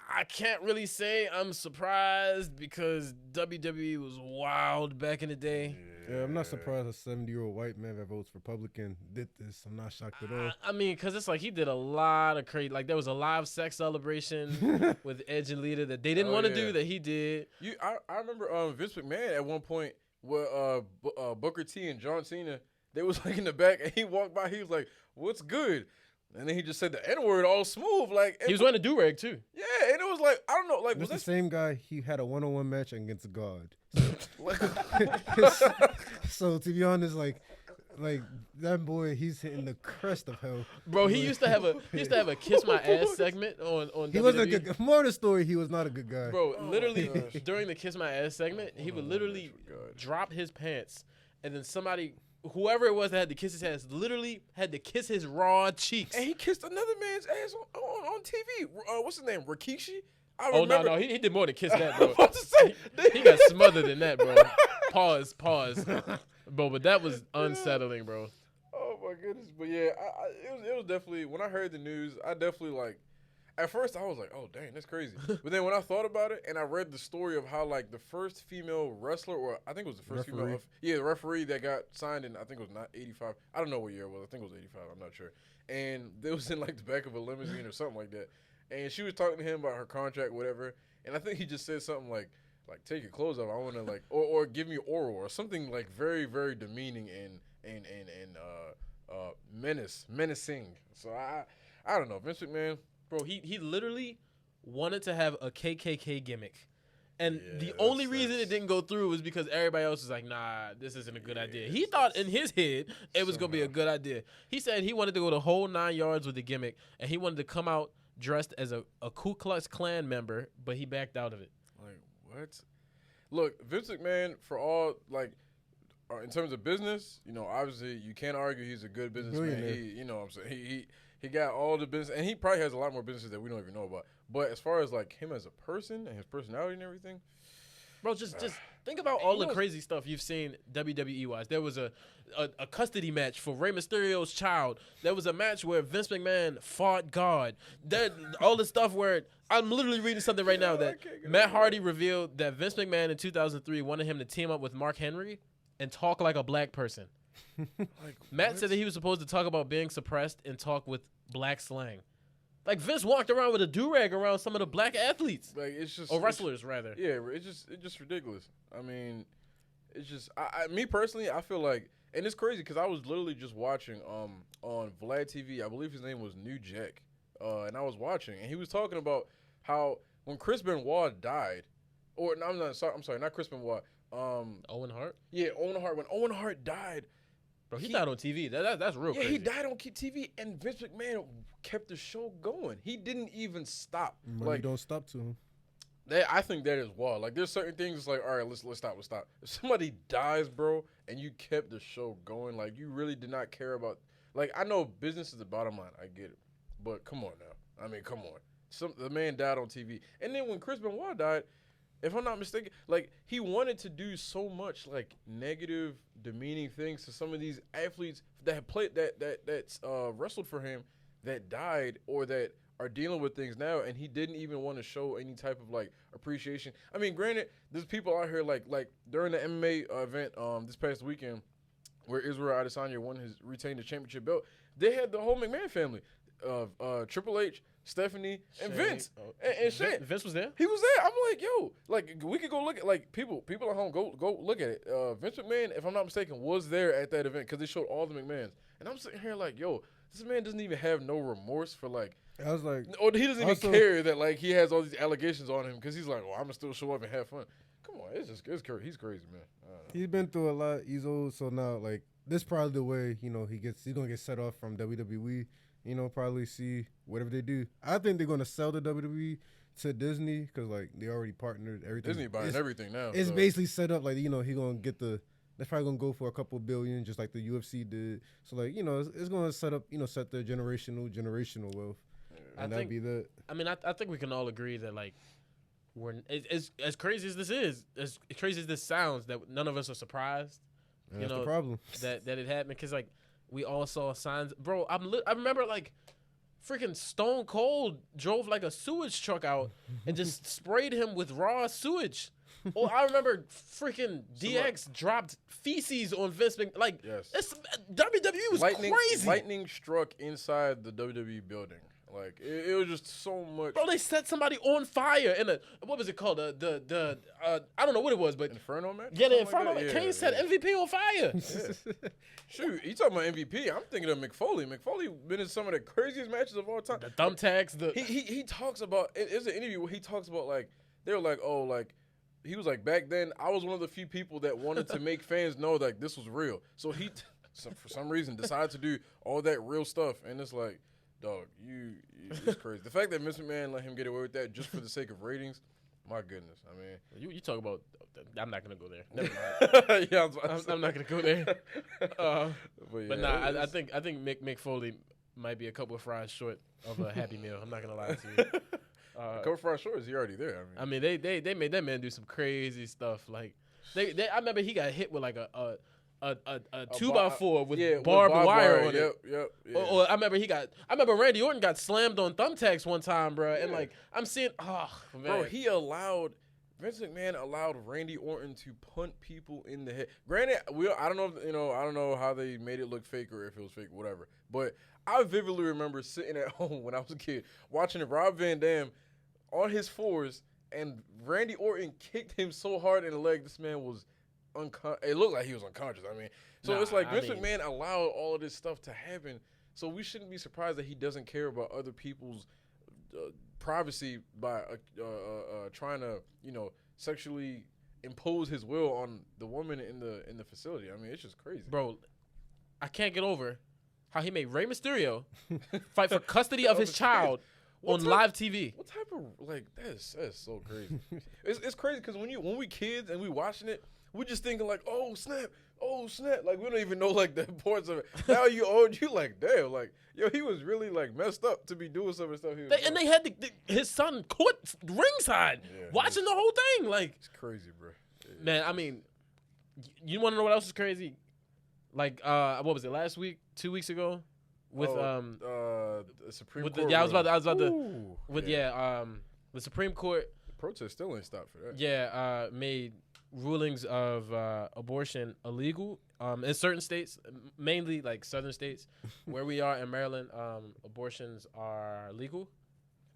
I can't really say I'm surprised because WWE was wild back in the day. Yeah, I'm not surprised a 70-year-old white man that votes Republican did this. I'm not shocked at all. I mean, because it's like he did a lot of crazy. Like, there was a live sex celebration with Edge and Lita that they didn't want to do that he did. I remember Vince McMahon at one point with Booker T and John Cena. They was like in the back, and he walked by. He was like, "What's good?" And then he just said the N-word all smooth. Like He was wearing a do-rag, too. Yeah, and it was like, I don't know. Like, That's was the same guy. He had a one-on-one match against God. that? So, to be honest, like that boy, he's hitting the crest of hell. Bro, he used to have a kiss my ass segment on He WWE. wasn't a good. More of the story, he was not a good guy. Bro, Oh literally my gosh. during the kiss my ass segment, he would literally God. drop his pants, and then whoever it was that had to kiss his ass, literally had to kiss his raw cheeks. And he kissed another man's ass on TV. What's his name? Rikishi? I Oh remember. no, he did more than kiss that, bro. I was about to say, He got smothered in that, bro. Pause. Bro, but that was unsettling, bro. Oh my goodness, but yeah, it was definitely when I heard the news, I definitely like. At first, I was like, "Oh dang, that's crazy." But then when I thought about it and I read the story of how like the first female wrestler, or I think it was the first Referee. the referee that got signed in, I think it was not 85. I don't know what year it was. I think it was 85. I'm not sure. And it was in like the back of a limousine or something like that. And she was talking to him about her contract, whatever. And I think he just said something like take your clothes off. I want to like, or give me oral or something like very, very demeaning and menacing. So I don't know, Vince McMahon. Bro, he literally wanted to have a KKK gimmick. And Yeah, the only that's- reason it didn't go through was because everybody else was like, nah, this isn't a good idea. He thought in his head it was going to be a good idea. He said he wanted to go the whole 9 yards with the gimmick, and he wanted to come out dressed as a Ku Klux Klan member, but he backed out of it. Like what? Look, Vince McMahon, for all like in terms of business, you know, obviously you can't argue he's a good businessman. Billionaire. He, you know, what I'm saying he got all the business, and he probably has a lot more businesses that we don't even know about. But as far as like him as a person and his personality and everything, Bro, just think about all the crazy stuff you've seen WWE wise. There was a custody match for Rey Mysterio's child. There was a match where Vince McMahon fought God. All the stuff where I'm literally reading something right now that Matt Hardy revealed that Vince McMahon in 2003 wanted him to team up with Mark Henry and talk like a black person. like Matt said that he was supposed to talk about being suppressed and talk with black slang. Like Vince walked around with a do-rag around some of the black athletes. like it's just Or wrestlers, rather. Yeah, it's just ridiculous. I mean, it's just me personally, I feel like, and it's crazy because I was literally just watching on Vlad TV. I believe his name was New Jack, and I was watching, and he was talking about how when Chris Benoit died, or no, I'm sorry, not Chris Benoit. Owen Hart? Yeah, Owen Hart. When Owen Hart died, Bro, he died on TV. That's real crazy. he died on TV, and Vince McMahon kept the show going. He didn't even stop. Money Like don't stop to him. I think that is wild. Like there's certain things. It's like, all right, let's stop. If somebody dies, bro, and you kept the show going, like you really did not care about. Like I know business is the bottom line. I get it, but come on now. I mean, come on. The man died on TV, and then when Chris Benoit died, if I'm not mistaken, like he wanted to do so much like negative, demeaning things to some of these athletes that have played that wrestled for him that died or that are dealing with things now, and he didn't even want to show any type of like appreciation. I mean, granted, there's people out here like during the MMA event this past weekend where Israel Adesanya retained the championship belt. They had the whole McMahon family of Triple H, Stephanie, and Vince, and Shane. Vince was there. He was there. I'm like, yo, like we could go look at like people at home go look at it. Vince McMahon, if I'm not mistaken, was there at that event because they showed all the McMahons, and I'm sitting here like, yo, this man doesn't even have no remorse for like. I was like, or he doesn't even care that like he has all these allegations on him because he's like, well, I'm gonna still show up and have fun. Come on, it's crazy. He's crazy, man. He's been through a lot. He's old, so now like this probably the way he's gonna get set off from WWE. Probably see whatever they do. I think they're gonna sell the WWE to Disney because like they already partnered everything. Disney buying everything now. It's basically set up like he gonna get the. They're probably gonna go for a couple billion, just like the UFC did. So like it's gonna set up set the generational wealth, and that'd be that. I mean, I think we can all agree that like as crazy as this is, as crazy as this sounds, that none of us are surprised. And that's the problem. that it happened because like we all saw signs, bro. I remember like freaking Stone Cold drove like a sewage truck out and just sprayed him with raw sewage. Oh, I remember freaking DX dropped feces on Vince McMahon. Like, yes. WWE was crazy. Lightning struck inside the WWE building. Like, it was just so much. Bro, they set somebody on fire in what was it called? I don't know what it was, but Inferno match? Yeah, the Inferno match. Yeah, Kane set MVP on fire. Yeah. Shoot, you talking about MVP? I'm thinking of McFoley. McFoley been in some of the craziest matches of all time. The thumbtacks. He talks about, it's an interview where he talks about, like, they were like, oh, like, he was like, back then, I was one of the few people that wanted to make fans know that this was real. So he, for some reason, decided to do all that real stuff. And it's like, dog, it's crazy. The fact that Mr. McMahon let him get away with that just for the sake of ratings, my goodness. I mean, you talk about. I'm not gonna go there. Never mind. Yeah, I'm not gonna go there. But yeah, I think Mick Foley might be a couple of fries short of a Happy Meal. I'm not gonna lie to you. A couple of fries short, is he already there? I mean, they made that man do some crazy stuff. Like I remember he got hit with like a 2x4 with barbed wire on it. Yep. Or I remember Randy Orton got slammed on thumbtacks one time, bro. And like I'm seeing, man. Bro, Vince McMahon allowed Randy Orton to punt people in the head. Granted, I don't know how they made it look fake or if it was fake, whatever. But I vividly remember sitting at home when I was a kid watching Rob Van Dam on his fours, and Randy Orton kicked him so hard in the leg, this man was it looked like he was unconscious. I mean, so it's like Vince McMahon allowed all of this stuff to happen. So we shouldn't be surprised that he doesn't care about other people's privacy by trying to, sexually impose his will on the woman in the facility. I mean, it's just crazy, bro. I can't get over how he made Rey Mysterio fight for custody of his child on live TV. What type of that's so crazy. It's crazy because when we kids and we watching it, we just thinking like, oh snap, like we don't even know like the importance of it. Now you old, you like damn, like yo, he was really like messed up to be doing some of the stuff he was doing. And they had his son court ringside watching the whole thing. Like it's crazy, bro. Man, I mean, you want to know what else is crazy? Like what was it last week? 2 weeks ago? With the Supreme Court. I was about the Supreme Court. The protest still ain't stopped for that. Yeah, made rulings of abortion illegal in certain states, mainly like southern states. Where we are in Maryland, abortions are legal.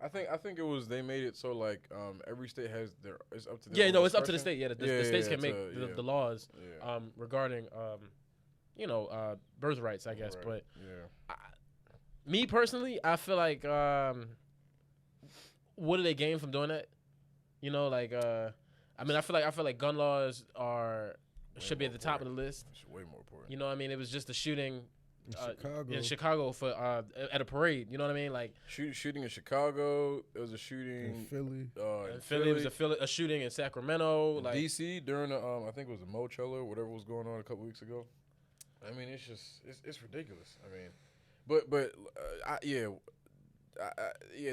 I think it was they made it so like every state has it's up to their it's up to the state. Yeah, the states can make the laws regarding birth rights, I guess. Right. But me personally, I feel like what do they gain from doing that? I mean, I feel like gun laws should be at the top of the list. It's way more important. You know what I mean? It was just a shooting in Chicago for at a parade. You know what I mean? Like shooting in Chicago. It was a shooting in Philly. In Philly, it was a shooting in Sacramento. In DC during the I think it was the Mochella or whatever was going on a couple weeks ago. I mean, it's just it's ridiculous. I mean, but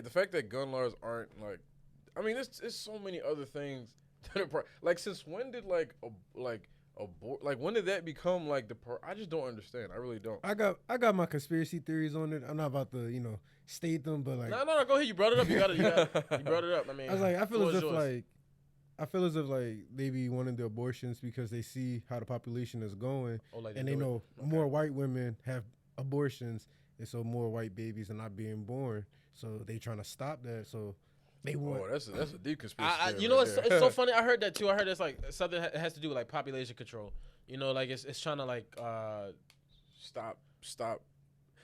the fact that gun laws aren't like, I mean, it's so many other things that are like, since when did like Like, when did that become like I just don't understand. I really don't. I got my conspiracy theories on it. I'm not about to state them, but like No, go ahead. You brought it up. You brought it up. I mean, I was like, I feel floor as is if yours. they be wanting the abortions because they see how the population is going, Oh, like and do they it. know Okay. more white women have abortions, and so more white babies are not being born. So they trying to stop that. So they want. Oh, that's a deep conspiracy. You know, it's so funny. I heard that too. I heard it's like something has to do with like population control. You know, like it's trying to like stop.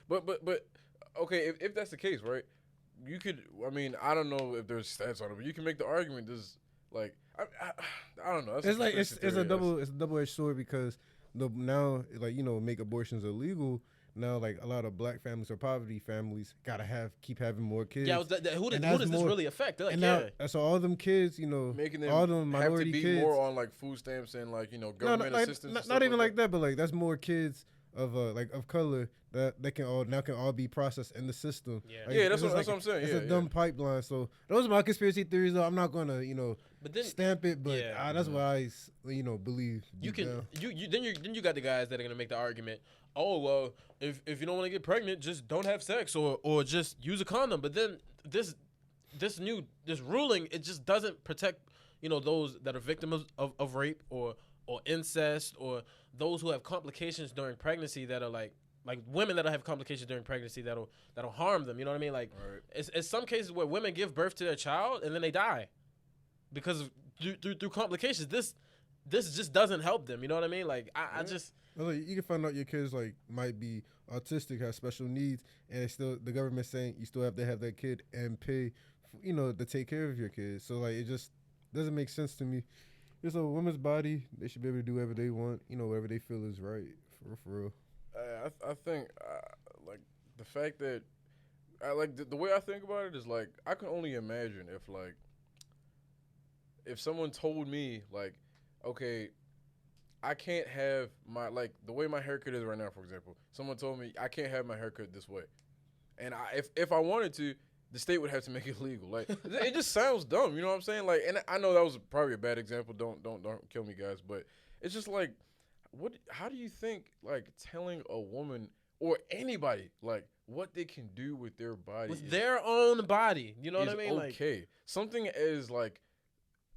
But okay, if that's the case, right? You could. I mean, I don't know if there's stats on it, but you can make the argument. This like I don't know. That's It's like conspiracy it's a theory. double-edged sword because now like make abortions illegal. Now like a lot of black families or poverty families gotta keep having more kids. yeah. Who does this really affect? They're like, And yeah. now so all them kids, Making them all them have minority to be kids. more on like food stamps and like government assistance. and Not stuff even like that. that, but like that's more kids of of color that can all be processed in the system. Yeah. Like, Yeah, that's it's what I'm saying. It's Yeah, a dumb pipeline. So those are my conspiracy theories. Though I'm not gonna But then stamp it, but Yeah. that's what I believe. you deep can down. then you got the guys that are gonna make the argument. Oh well, if you don't want to get pregnant, just don't have sex or just use a condom. But then this ruling, it just doesn't protect those that are victims of rape or incest or those who have complications during pregnancy that are like women that have complications during pregnancy that'll harm them. You know what I mean? Like Right. it's some cases where women give birth to their child and then they die because of through complications. This just doesn't help them. You know what I mean? Like I just. Like, you can find out your kids might be autistic, have special needs, and still the government saying you still have to have that kid and pay, to take care of your kids. So like it just doesn't make sense to me. It's a woman's body; they should be able to do whatever they want, whatever they feel is right. For real. I think like the fact that the way I think about it is like I can only imagine if someone told me like, okay, I can't have the way my haircut is right now, for example. Someone told me I can't have my haircut this way, and if I wanted to, the state would have to make it legal. Like it just sounds dumb, you know what I'm saying? Like, and I know that was probably a bad example. Don't kill me, guys. But it's just like, how do you think like telling a woman or anybody like what they can do with their body With their own body, you know what I mean? Okay, something as like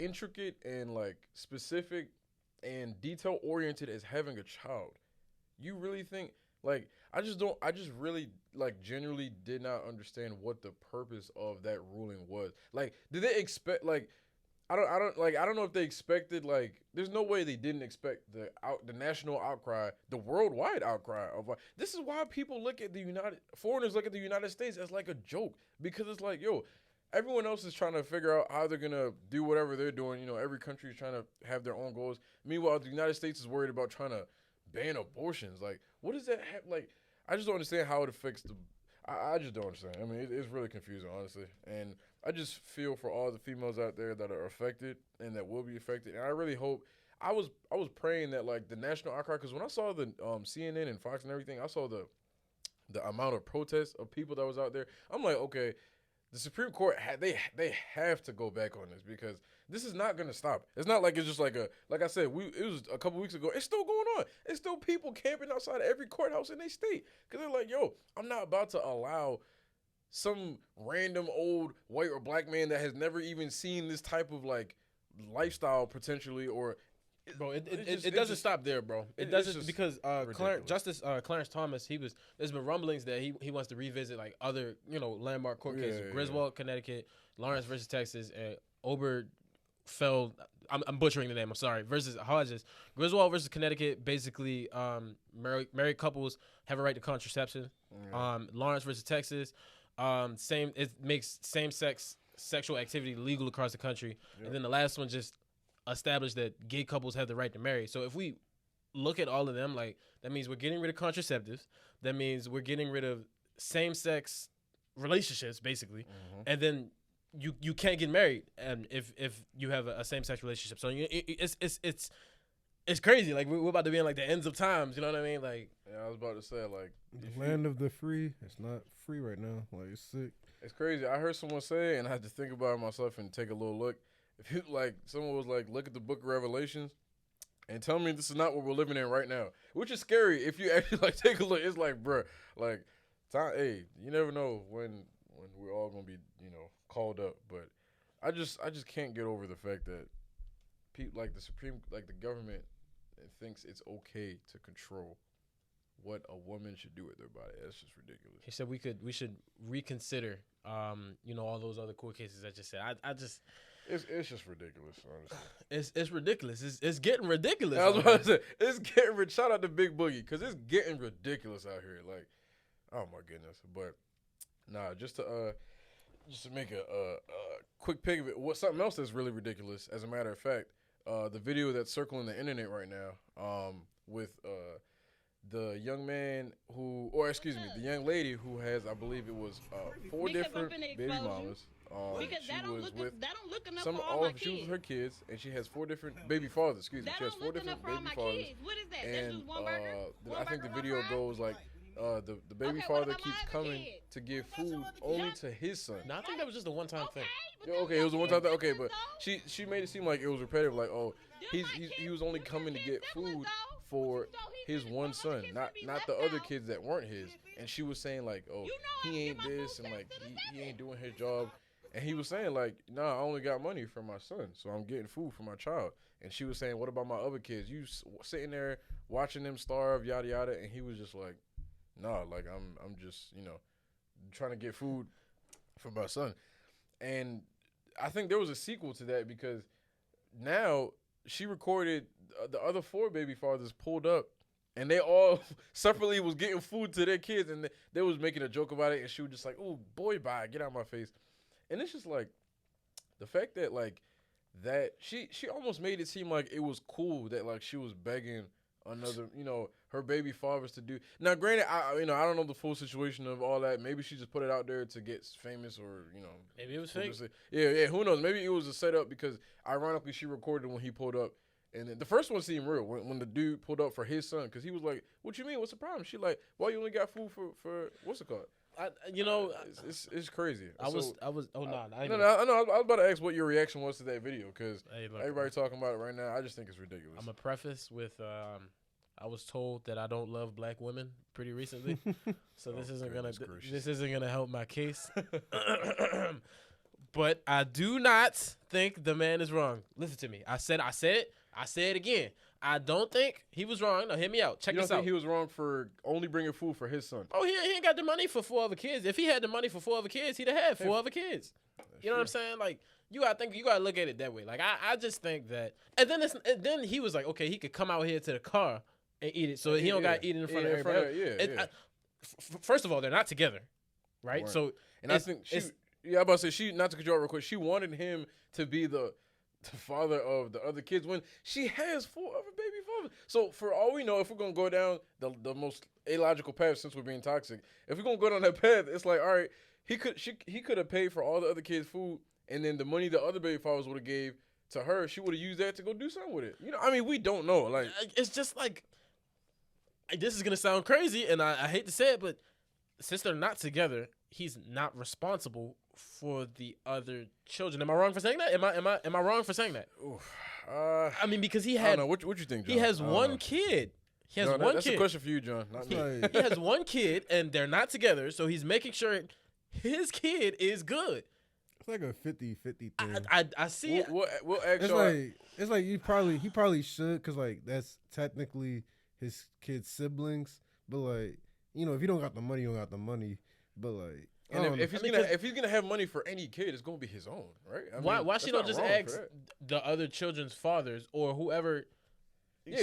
intricate and like specific and detail oriented as having a child. You really think like I just really like genuinely did not understand what the purpose of that ruling was. Like, did they expect like I don't know if they expected like there's no way they didn't expect the national outcry, the worldwide outcry of like this is why people look at foreigners look at the United States as like a joke because it's like everyone else is trying to figure out how they're gonna do whatever they're doing. Every country is trying to have their own goals. Meanwhile, the United States is worried about trying to ban abortions. Like, what does that have? Like, I just don't understand how it affects I just don't understand. I mean, it's really confusing, honestly. And I just feel for all the females out there that are affected and that will be affected. And I really hope. I was praying that like the national outcry, because when I saw the CNN and Fox and everything, I saw the amount of protests of people that was out there. I'm like, okay. The Supreme Court they have to go back on this because this is not gonna stop. It's not like it's just like I said it was a couple weeks ago. It's still going on. It's still people camping outside of every courthouse in their state because they're like, I'm not about to allow some random old white or black man that has never even seen this type of like lifestyle potentially or. Bro, it doesn't stop there, bro. It doesn't because Clarence Thomas, there's been rumblings that he wants to revisit like other landmark court cases, Griswold, Connecticut, Lawrence versus Texas, and Oberfeld. I'm butchering the name. I'm sorry. Versus Hodges, Griswold versus Connecticut. Basically, married couples have a right to contraception. Lawrence versus Texas, it makes same sex sexual activity legal across the country, and then the last one just established that gay couples have the right to marry. So if we look at all of them, like that means we're getting rid of contraceptives. That means we're getting rid of same-sex relationships, basically. Mm-hmm. And then you can't get married, and if you have a same-sex relationship. So it's crazy. Like we're about to be in like the ends of times. You know what I mean? Like I was about to say like the land of the free. It's not free right now. Like it's sick. It's crazy. I heard someone say, and I had to think about it myself and take a little look. If someone was like, look at the Book of Revelations, and tell me this is not what we're living in right now, which is scary. If you actually like take a look, it's like, bruh, like, hey, you never know when we're all gonna be, called up. But I just can't get over the fact that people like the government thinks it's okay to control what a woman should do with their body. That's just ridiculous. He said we should reconsider, all those other court cases I just said. I just. It's just ridiculous, honestly. It's ridiculous. It's getting ridiculous. I was about to say, it's getting shout out to Big Boogie because it's getting ridiculous out here. Like, oh my goodness. But nah, just to make a quick pick of it. Something else that's really ridiculous. As a matter of fact, the video that's circling the internet right now, with the young man the young lady who has, I believe it was 4 different baby mamas. Because that don't look enough some for all my kids. She was with her kids, and she has 4 different baby fathers. Excuse me, she has 4 different baby fathers. What is that? And Just one burger? I think the video goes like the baby father keeps coming to give food only to his son. No, I think that was just a one-time thing. Okay, it was a one-time thing. Okay, but she made it seem like it was repetitive. Like, oh, he was only coming to get food for his one son, not the other kids that weren't his. And she was saying like, oh, he ain't this, and like he ain't doing his job. And he was saying, like, nah, I only got money for my son, so I'm getting food for my child. And she was saying, what about my other kids? You sitting there watching them starve, yada, yada. And he was just like, nah, like, I'm just, trying to get food for my son. And I think there was a sequel to that because now she recorded the other 4 baby fathers pulled up, and they all separately was getting food to their kids. And they was making a joke about it. And she was just like, oh, boy, bye, get out of my face. And it's just like the fact that like that she almost made it seem like it was cool that like she was begging another, her baby fathers to do. Now, granted, I don't know the full situation of all that. Maybe she just put it out there to get famous, or maybe it was fake. Yeah, who knows? Maybe it was a setup because ironically she recorded when he pulled up. And then the first one seemed real when the dude pulled up for his son, because he was like, "What you mean? What's the problem?" She like, "Why you only got food for what's it called?" It's crazy. I was I was about to ask what your reaction was to that video because everybody talking about it right now. I just think it's ridiculous. I'm gonna preface with I was told that I don't love black women pretty recently, so this isn't gonna help my case. But I do not think the man is wrong. Listen to me. I said it. I say it again. I don't think he was wrong. No, hear me out. Check this out. You don't think he was wrong for only bringing food for his son? Oh, he ain't got the money for 4 other kids. If he had the money for 4 other kids, he'd have had 4 other kids. You know what I'm saying? Like, you gotta look at it that way. Like, I just think that. And then he was like, okay, he could come out here to the car and eat it, so he don't got to eat it in front of everybody. First of all, they're not together, right? So, and I think I'm about to say, not to cut you off real quick, she wanted him to be the father of the other kids when she has 4 other baby fathers. So for all we know, if we're gonna go down the most illogical path, since we're being toxic, if we're gonna go down that path, it's like, all right, he could have paid for all the other kids' food, and then the money the other baby fathers would have gave to her, she would have used that to go do something with it. I mean, we don't know. Like, it's just like, this is gonna sound crazy, and I hate to say it, but since they're not together, he's not responsible for the other children. Am I wrong for saying that? Am I wrong for saying that? I mean, because he had. I don't know. What you think, John? He has one kid. He has one kid. That's a question for you, John. Not me. He has one kid, and they're not together, so he's making sure his kid is good. It's like a 50-50 thing. I see it. We'll ask it's like he probably should, because like that's technically his kid's siblings. But like, if you don't got the money, you don't got the money. But like. And if he's gonna have money for any kid, it's gonna be his own, right? Why she don't just ask the other children's fathers or whoever? But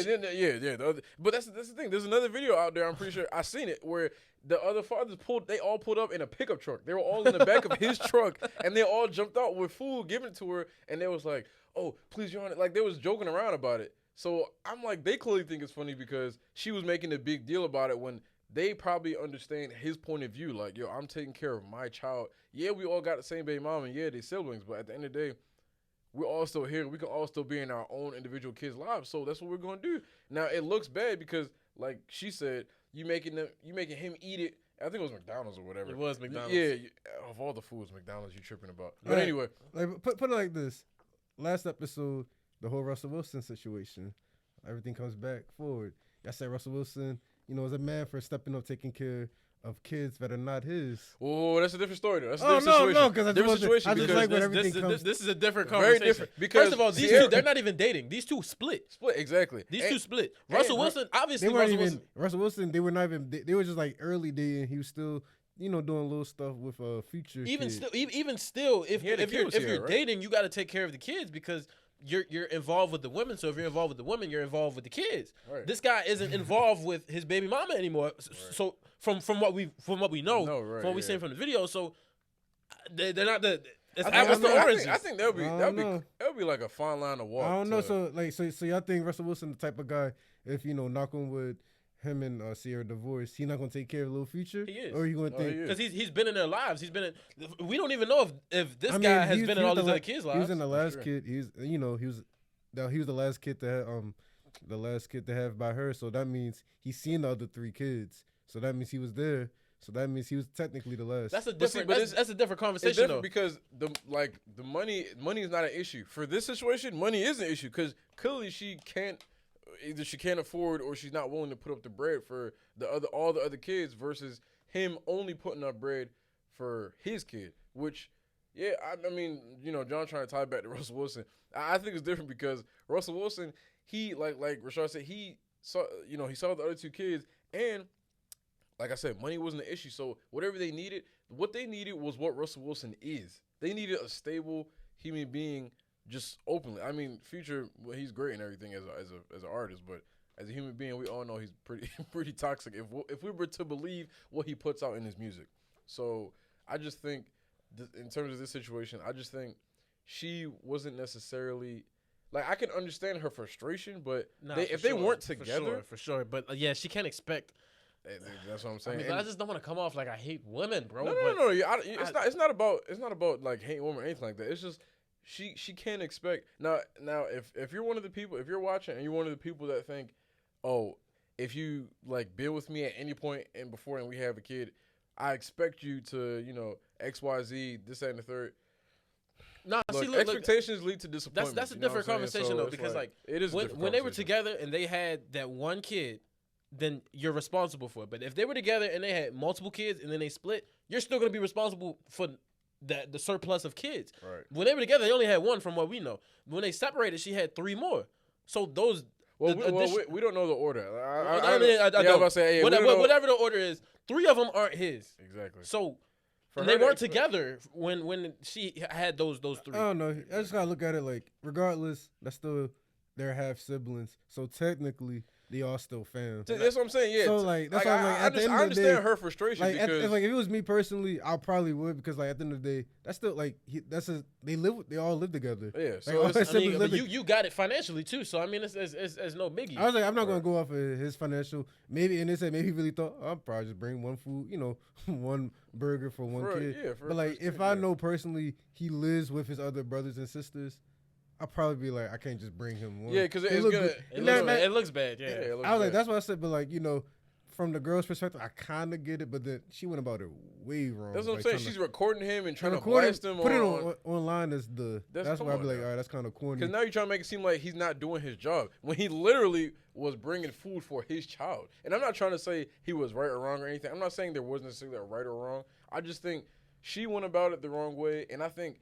that's the thing. There's another video out there. I'm pretty sure I seen it where the other fathers pulled up in a pickup truck. They were all in the back of his truck, and they all jumped out with food given to her, and they was like, "Oh, please, Your Honor," like they was joking around about it. So I'm like, they clearly think it's funny because she was making a big deal about it when they probably understand his point of view. Like, yo, I'm taking care of my child. Yeah, we all got the same baby mom, and yeah, they siblings. But at the end of the day, we're all still here. We can all still be in our own individual kids' lives. So that's what we're going to do. Now, it looks bad because, like she said, you making him eat it. I think it was McDonald's or whatever. It was McDonald's. Yeah, of all the foods, McDonald's you tripping about. But anyway. Like, put it like this. Last episode, the whole Russell Wilson situation. everything comes back forward. I said Russell Wilson, is a man for stepping up, taking care of kids that are not his. Oh, that's a different story though. That's a Oh different situation. no, because different situation. I just because like when everything comes. This is a different very conversation. different. Because first of all, these Sierra- two they're not even dating. These two split. split exactly. These And- two split. Russell Wilson, obviously, They weren't Russell even Wilson. Russell Wilson. They were not even. They were just like early dating. He was still, doing little stuff with Future. Even kid. still, even still, if He had a kid with if Sierra, you're right? dating, you got to take care of the kids because you're involved with the women. So if you're involved with the women, you're involved with the kids. Right. This guy isn't involved with his baby mama anymore. So from what we know, No, right, from what we yeah. seen from the video, so they're not the. It's I apples to oranges. think that I would don't be like a fine line to walk. I don't know. to- So y'all think Russell Wilson the type of guy? If knock on wood, him and Sierra divorced, he not gonna take care of Little Future? He is. Or he gonna Oh, think? he is. Because he's been in their lives. He's been in. We don't even know if this I mean, guy has he was- been he in was all the these la- other kids' He lives. was in the last sure. kid. He was the last kid to have the last kid to have by her. So that means he's seen the other 3 kids. So that means he was there. So that means he was technically the last. That's a But see, different. but That's a different It's conversation different though. because the money is not an issue for this situation. Money is an issue because clearly either she can't afford or she's not willing to put up the bread for all the other kids versus him only putting up bread for his kid. Which, yeah, I mean, John trying to tie back to Russell Wilson. I think it's different because Russell Wilson, he like Rashad said, he saw he saw the other 2 kids and. Like I said, money wasn't an issue. So whatever they needed, what they needed was what Russell Wilson is. They needed a stable human being, just openly. I mean, Future, well, he's great and everything as an artist, but as a human being, we all know he's pretty toxic. If we were to believe what he puts out in his music, so I just think, in terms of this situation, I just think she wasn't necessarily. Like, I can understand her frustration, but if they weren't together, for sure. But yeah, she can't expect. that's what I'm I saying. mean, but I just don't want to come off like I hate women, bro. No. It's not about like hating women or anything like that. It's just she can't expect now. If you're one of the people, if you're watching and you're one of the people that think, oh, if you like be with me at any point and we have a kid, I expect you to XYZ this that, and the third. Nah, Look, see, look, expectations lead to disappointment. that's a you know different what I'm saying? conversation So though, it's because like it is a different when they were conversation. together and they had that one kid, then you're responsible for it. But if they were together and they had multiple kids and then they split, you're still gonna be responsible for the surplus of kids. Right. When they were together, they only had one, from what we know. When they separated, she had 3 more. So those. Well, the we don't know the order. I I don't. was about to say, yeah, we don't know- whatever the order is, 3 of them aren't his. Exactly. So For and her they to weren't expect- together when she had those 3. I don't know. I just gotta look at it like, regardless, that's still they're half siblings. So technically, they all still fam. That's what I'm saying. Yeah. So like that's why I'm like, at the end I of the understand day, her frustration like because if it was me personally, I probably would, because like at the end of the day, that's still like they all live together. yeah. Like, So all it's, his I mean, siblings but live you got it financially too, so I mean it's no biggie. I was like, I'm not gonna go off of his financial. Maybe, and they said maybe he really thought, I'll probably just bring one food, one burger for one For- kid. yeah, for But like, first if kid, I yeah. know personally he lives with his other brothers and sisters, I'll probably be like, I can't just bring him one. Yeah, because They it's look gonna. good. It looks bad, yeah. it looks I was like, bad. that's what I said. But like, from the girl's perspective, I kind of get it. But then she went about it way wrong. That's what I'm like, saying. trying She's to- recording him and trying to record blast him put it on. online as that's come why I'd on be like, now. all right, that's kind of corny. Because now you're trying to make it seem like he's not doing his job when he literally was bringing food for his child. And I'm not trying to say he was right or wrong or anything. I'm not saying there wasn't necessarily a right or wrong. I just think she went about it the wrong way. And I think,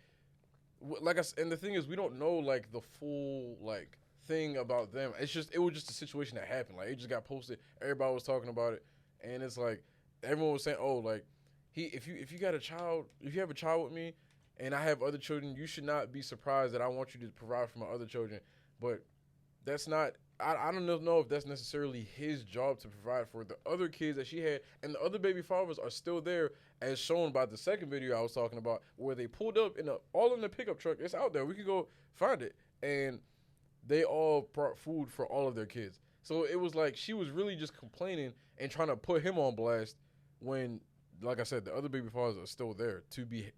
like I said, and the thing is, we don't know like the full like thing about them. It was just a situation that happened. Like it just got posted. Everybody was talking about it, and it's like everyone was saying, "Oh, like if you got a child, if you have a child with me, and I have other children, you should not be surprised that I want you to provide for my other children." But that's not. I don't know if that's necessarily his job to provide for the other kids that she had, and the other baby fathers are still there, as shown by the second video I was talking about, where they pulled up all in the pickup truck. It's out there. We can go find it, and they all brought food for all of their kids. So it was like she was really just complaining and trying to put him on blast when, like I said, the other baby fathers are still there to be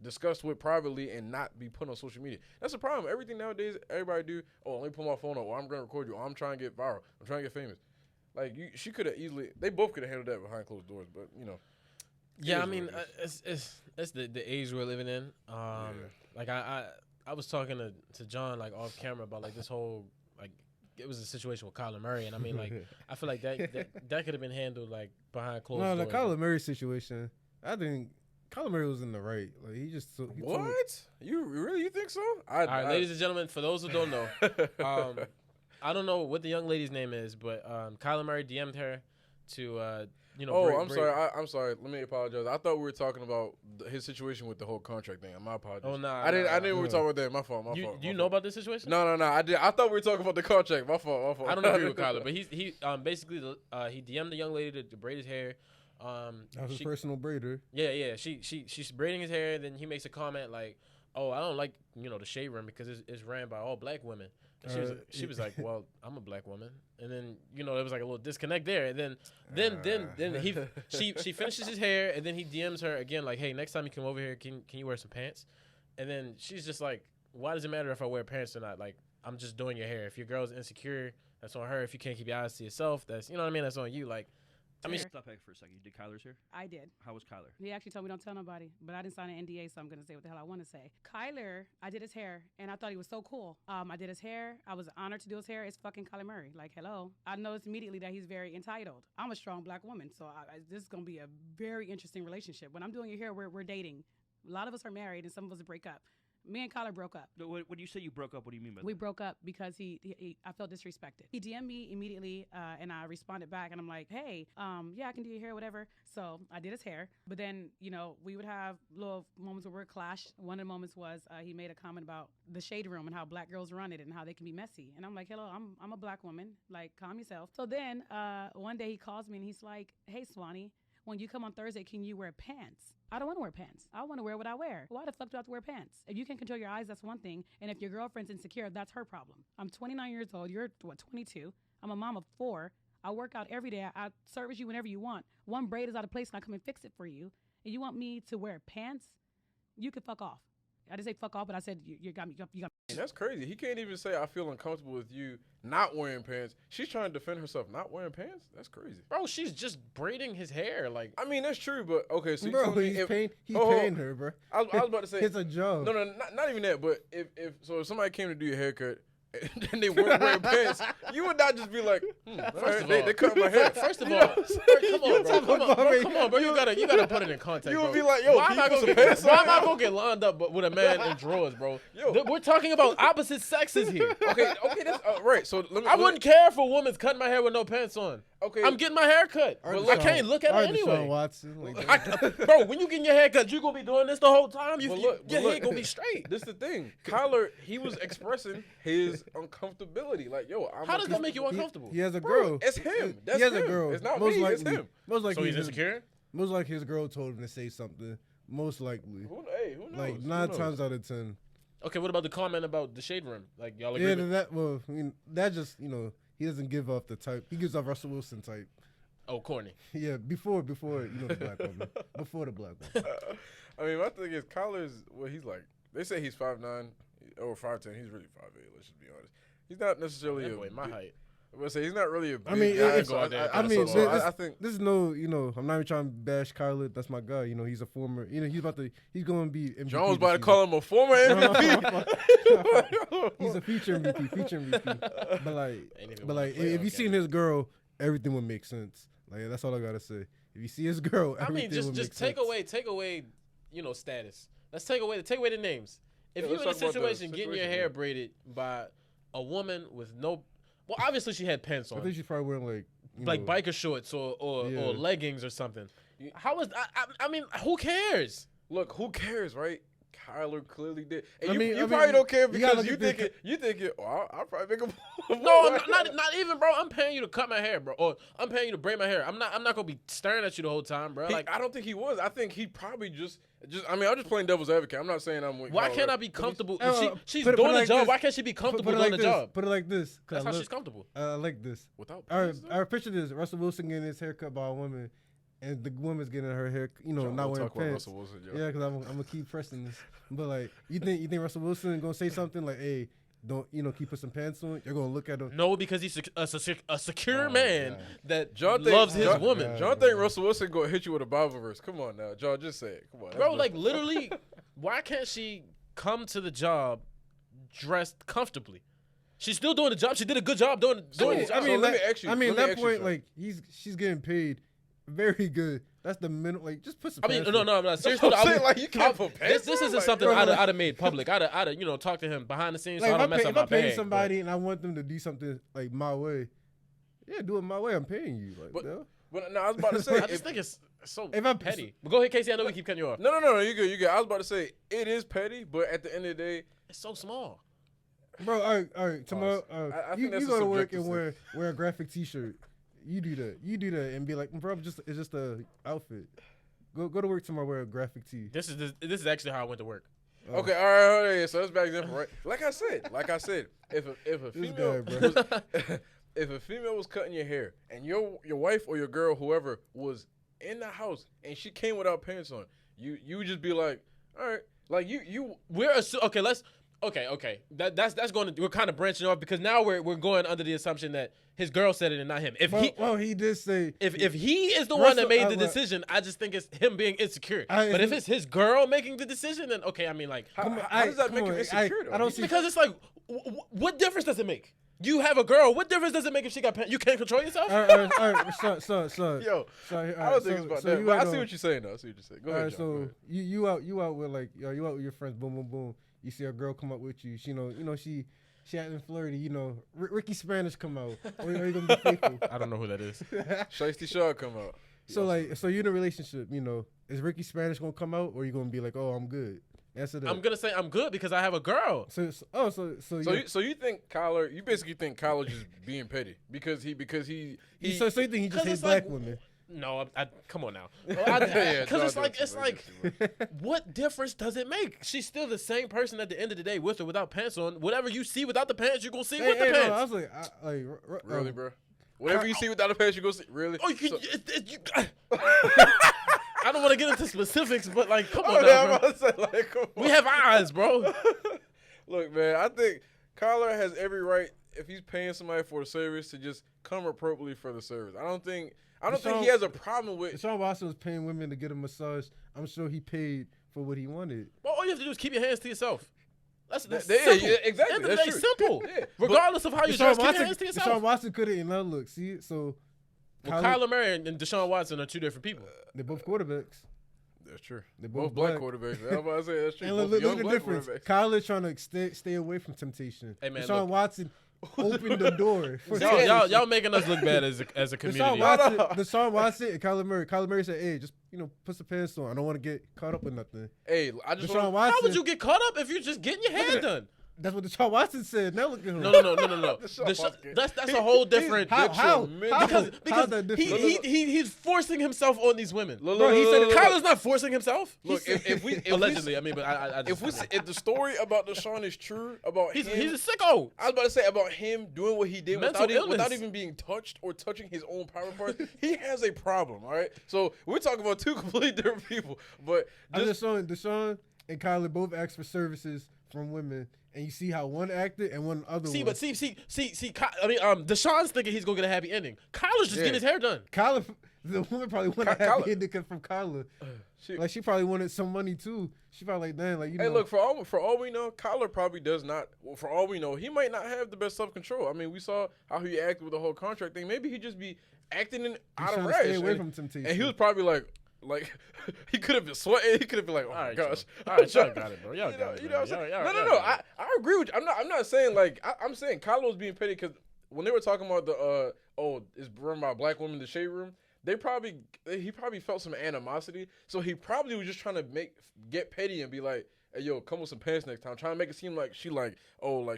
discussed with privately and not be put on social media. That's the problem. Everything nowadays, everybody do, oh, let me pull my phone up, or I'm going to record you, or I'm trying to get viral, I'm trying to get famous. Like, she could have easily, they both could have handled that behind closed doors, but, Yeah, is I mean, what it's the age we're living in. Like I was talking to John like off camera about like this whole like it was a situation with Kyler Murray, and I mean, like, I feel like that could have been handled like behind closed doors. No, the Kyler Murray situation, I think Kyler Murray was in the right. Like he just You think so? All right, ladies and gentlemen, for those who don't know, I don't know what the young lady's name is, but Kyler Murray DM'd her to I'm sorry. Let me apologize. I thought we were talking about his situation with the whole contract thing. My apologies. Oh no, I didn't. We were talking about that. My fault. You know about this situation? No. I did. I thought we were talking about the contract. My fault. I don't agree with Kyler, but he basically he DM'd the young lady to braid his hair. That was his personal braider. Yeah. She's braiding his hair, and then he makes a comment like, "Oh, I don't like the shade room because it's ran by all black women." And she was like, "Well, I'm a black woman," and then there was like a little disconnect there, and then she finishes his hair, and then he DMs her again like, "Hey, next time you come over here, can you wear some pants?" And then she's just like, "Why does it matter if I wear pants or not? Like, I'm just doing your hair. If your girl's insecure, that's on her. If you can't keep your eyes to yourself, that's what I mean. That's on you." Like, I mean, stop back for a second. You did Kyler's hair? I did. How was Kyler? He actually told me don't tell nobody, but I didn't sign an NDA, so I'm going to say what the hell I want to say. Kyler, I did his hair, and I thought he was so cool. I did his hair. I was honored to do his hair. It's fucking Kyler Murray. Like, hello. I noticed immediately that he's very entitled. I'm a strong black woman, so this is going to be a very interesting relationship. When I'm doing your hair, we're dating. A lot of us are married, and some of us break up. Me and Kyler broke up. When you say you broke up, what do you mean by that? We broke up because I felt disrespected. He DM'd me immediately, and I responded back, and I'm like, hey, yeah, I can do your hair, whatever. So I did his hair. But then, we would have little moments where we'd clash. One of the moments was he made a comment about the shade room and how black girls run it and how they can be messy. And I'm like, hello, I'm a black woman. Like, calm yourself. So then one day he calls me, and he's like, hey, Swanee, when you come on Thursday, can you wear pants? I don't want to wear pants. I want to wear what I wear. Why the fuck do I have to wear pants? If you can control your eyes, that's one thing. And if your girlfriend's insecure, that's her problem. I'm 29 years old. You're, 22? I'm a mom of 4. I work out every day. I service you whenever you want. One braid is out of place, and I come and fix it for you. And you want me to wear pants? You can fuck off. I didn't say fuck off, but I said you got me. You got me. That's crazy. He can't even say I feel uncomfortable with you not wearing pants. She's trying to defend herself not wearing pants. That's crazy, bro. She's just braiding his hair. Like, I mean, that's true, but okay. So bro, he's paying her, bro. I was about to say it's a job. No, not even that. But if somebody came to do your haircut and they weren't wearing pants, you would not just be like, first of all, they cut my hair. First of all, come on, bro. You gotta put it in context. You would bro. be like, yo, why am I gonna get lined up with a man in drawers, bro? We're talking about opposite sexes here. Okay, that's right. So I wouldn't care if a woman's cutting my hair with no pants on. Okay, I'm getting my hair cut. I can't look at it anyway. Bro, when you getting your hair cut, you gonna be doing this the whole time. Your hair gonna be straight. This is the thing. Kyler, he was expressing his uncomfortability. Like, yo, how does that make you uncomfortable? He has a girl. It's him. He has a girl. It's not me. It's him. Most likely, so he's insecure. Most likely, his girl told him to say something. Most likely. Who knows? Like 9 times out of 10. Okay, what about the comment about the shade room? Like, y'all agree? That just he doesn't give off the type. He gives off Russell Wilson type. Oh, corny. Yeah, before the black woman. Before the black woman. I mean, my thing is Kyler's he's like. They say he's 5'9" or 5'10". He's really 5'8". Let's just be honest. He's not necessarily my height. I would say he's not really a big guy. I think this is no, I'm not even trying to bash Kyler. That's my guy. He's a former. He's going to be MVP. John was about to call him a former MVP. He's a future MVP. But like, if you seen his girl, everything would make sense. Like, that's all I gotta say. If you see his girl, everything would make sense. take away, status. Let's take away the names. If you're in a situation getting your hair braided by a woman with no. Well, obviously she had pants on. I think she's probably wearing like biker shorts or leggings or something. How is I mean, who cares? Look, who cares, right? Kyler clearly did. And you probably don't care because you think it. Oh, I'll probably make a. No, not even, bro. I'm paying you to cut my hair, bro, or I'm paying you to braid my hair. I'm not gonna be staring at you the whole time, bro. I don't think he was. I think he probably just. I mean, I'm just playing devil's advocate. I'm not saying I'm. Why can't I be comfortable? She's doing the job. Why can't she be comfortable doing the job? Put it like this. That's how she's comfortable. I like this. Without. Our picture this: Russell Wilson getting his hair cut by a woman. And the woman's getting her hair, not wearing pants. Wilson, yeah, because I'm gonna keep pressing this. But like, you think Russell Wilson gonna say something like, "Hey, don't keep put some pants on"? You're gonna look at him. No, because he's a secure man that loves his woman. John think Russell Wilson gonna hit you with a Bible verse. Come on now, John, just say it. Come on, bro. Like literally, why can't she come to the job dressed comfortably? She's still doing the job. She did a good job doing the job. let me ask you. I mean, let me that ask you point, something. like she's getting paid very good. That's the minimum. Like, just put some. I mean, pants no, on. I'm not That's seriously. what I'm saying. Like, you can't put pants This on, isn't like, something bro, I'd like- have made public. I'd have talked to him behind the scenes. Like, so I don't if mess up I my pay bag, somebody and I want them to do something like my way, yeah, do it my way. I'm paying you. Like, But- no. But no, I was about to say. I just think it's so if I- petty. But go ahead, Casey. I know we keep cutting you off. No, you good. I was about to say it is petty, but at the end of the day, It's so small. Bro, all right. Tomorrow, I think you that's a go to work subjective and wear a graphic T-shirt. You do that, and be like, bro, it's just a outfit. Go to work tomorrow, wear a graphic tee. This is actually how I went to work. okay, all right, yeah, so that's bad example, right? Like I said, if a female guy, bro. if a female was cutting your hair and your wife or your girl, whoever, was in the house and she came without pants on, you would just be like, all right, like Okay. That's going to, we're kind of branching off because now we're going under the assumption that his girl said it and not him. He did say If he is the one that made the Russell, decision, I just think it's him being insecure. I- But if it's his girl making the decision, then okay. I mean, like, how Come on, does that come make on, him insecure? Though? I don't see. because it's like, what difference does it make? You have a girl. What difference does it make if she got pants? You can't control yourself. All right, so Yo, all right, I don't think it's about so that. you But I out see on- what you're saying, though. I see what you're saying. Go All ahead, right, John. Go so ahead. you out with like you out with your friends, boom, boom, boom. You see a girl come up with you. She she acting flirty. Ricky Spanish come out. Or you gonna be faithful? I don't know who that is. Shiesty Shaw come out. So you're in a relationship. Is Ricky Spanish gonna come out, or you gonna be like, oh, I'm good? Answer that. I'm gonna say I'm good because I have a girl. So You think Kyler? You basically think Kyler just being petty because he so you think he 'cause just hates it's like- black women? No, I come on now. Yeah, Because no, I it's do, like, what difference does it make? She's still the same person at the end of the day, with or without pants on. Whatever you see without the pants, you're gonna see with the pants. No, I was like, Really, bro? Whatever you see without a pants, you go see. Really? Oh, So- I don't want to get into specifics, but like, come Oh, on, yeah, now, I'm bro. about to say, like, come on. We have eyes, bro. Look, man, I think Kyler has every right, if he's paying somebody for a service, to just come appropriately for the service. I don't think he has a problem with. Deshaun Watson was paying women to get a massage. I'm sure he paid for what he wanted. Well, all you have to do is keep your hands to yourself. That's Yeah, simple. yeah, exactly. End of the That's day, true. simple. Yeah. Regardless of how you dress, Deshaun keep your hands to Watson, yourself. Deshaun Watson couldn't. And now look, see, so Well, Kyler Murray and Deshaun Watson are two different people. they're both quarterbacks. That's true. They're Both both black black. quarterbacks. I'm about to say that's true. And Both look young at the black difference. quarterbacks. Kyler trying to stay away from temptation. Hey, man, Deshaun look. Watson opened the door. For Y'all making us look bad as a community. Deshaun Watson and Kyler Murray. Kyler Murray said, "Hey, just put some pants on. I don't want to get caught up in nothing." Hey, I just Deshaun want. Watson. How would you get caught up if you're just getting your hair done? That's what Deshaun Watson said. Now look at him. No. Deshaun Watson. That's a whole different. How? Because How's that different? he's forcing himself on these women. Look, Bro, he said look, Kyler's not forcing himself. Look, if we Allegedly, I mean, but I just, if the story about Deshaun is true about he's him, a sicko. I was about to say about him doing what he did Mental without illness. even being touched or touching his own private parts. He has a problem, all right? So we're talking about two completely different people. But I'm just showing Deshaun and Kyler both asked for services from women, and you see how one acted and one other. See, one. but see. I mean, Deshaun's thinking he's gonna get a happy ending. Kyler's just Yeah. getting his hair done. Kyler, the woman probably wanted a Kyler- happy ending from Kyler. She probably wanted some money too. She probably like, damn, like hey, look, for all we know, Kyler probably does not. Well, for all we know, he might not have the best self control. I mean, we saw how he acted with the whole contract thing. Maybe he just be acting out of trying to rash. stay away and, from temptation. and he was probably like he could have been sweating. He could have been like, oh my gosh. All right, y'all got it, bro. Y'all You got it. know what I'm saying? Y'all No. got it. I agree with you. I'm not saying like I'm saying Kyler was being petty because when they were talking about the it's run by a black woman in the shade room, he probably felt some animosity. So he probably was just trying to get petty and be like, hey, yo, come with some pants next time. Trying to make it seem like she like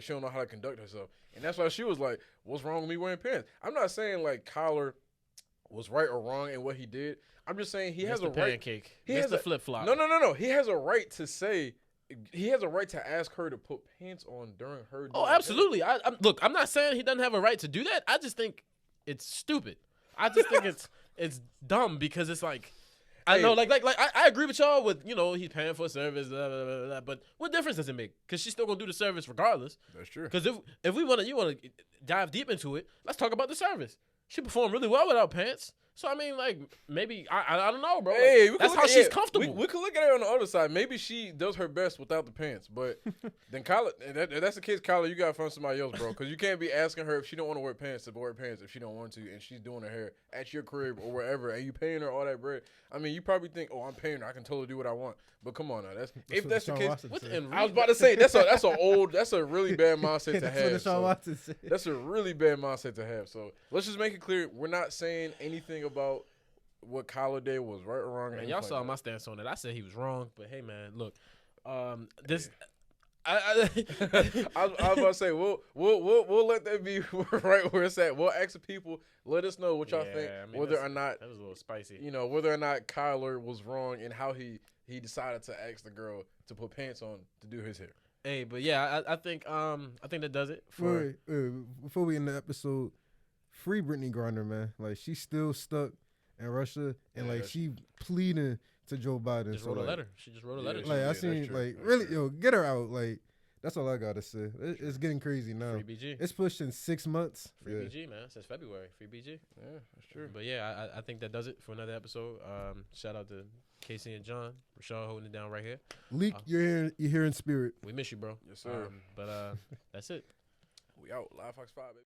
she don't know how to conduct herself. And that's why she was like, what's wrong with me wearing pants? I'm not saying like Kyler was right or wrong in what he did. I'm just saying he has a right. Pancake. He He has has a flip flop. No. He has a right to say. He has a right to ask her to put pants on during her. Oh, absolutely. Look, I'm not saying he doesn't have a right to do that. I just think it's stupid. I just think it's dumb because it's like I know, like I agree with y'all with he's paying for a service, blah, blah, blah, blah, but what difference does it make? Because she's still gonna do the service regardless. That's true. Because if you want to dive deep into it, let's talk about the service. She performed really well without pants. So I mean, like maybe I don't know, bro. Hey, Like, we that's could how look- she's yeah, comfortable. We could look at it on the other side. Maybe she does her best without the pants, but then Kyla, if that's the case, Kyla, you gotta find somebody else, bro, because you can't be asking her if she don't want to wear pants to wear pants if she don't want to, and she's doing her hair at your crib or wherever, and you paying her all that bread. I mean, you probably think, oh, I'm paying her, I can totally do what I want. But come on now, if what that's the Deshaun case. Watson With said. and I was about to say that's a really bad mindset to That's have. what Deshaun so- Watson said. That's a really bad mindset to have. So let's just make it clear: we're not saying anything about what Kyler did was right or wrong. or Man, anything y'all like saw that. my stance on it. I said he was wrong, but hey, man, look, this. I I was about to say we'll let that be right where it's at. We'll ask the people. Let us know what y'all Yeah, think, I mean, whether or not that was a little spicy. whether or not Kyler was wrong in how he decided to ask the girl to put pants on to do his hair. Hey, but yeah, I think that does it for. Wait, before we end the episode, free Brittany Griner, man. Like she's still stuck in Russia, and Yeah, like that's- she pleading to Joe Biden. Just so, wrote a like, letter. She just wrote a Yeah, letter. she- Like I that's seen, true. like That's really, true. yo, get her out. Like that's all I gotta say. It's getting crazy now. Free BG. It's pushing 6 months. Free Yeah. BG, man. Since February. Free BG. Yeah, that's true. But yeah, I think that does it for another episode. Shout out to Casey and John. Rashad holding it down right here. Leak, you're here in spirit. We miss you, bro. Yes, sir. But that's it. We out. Live Fox 5, baby.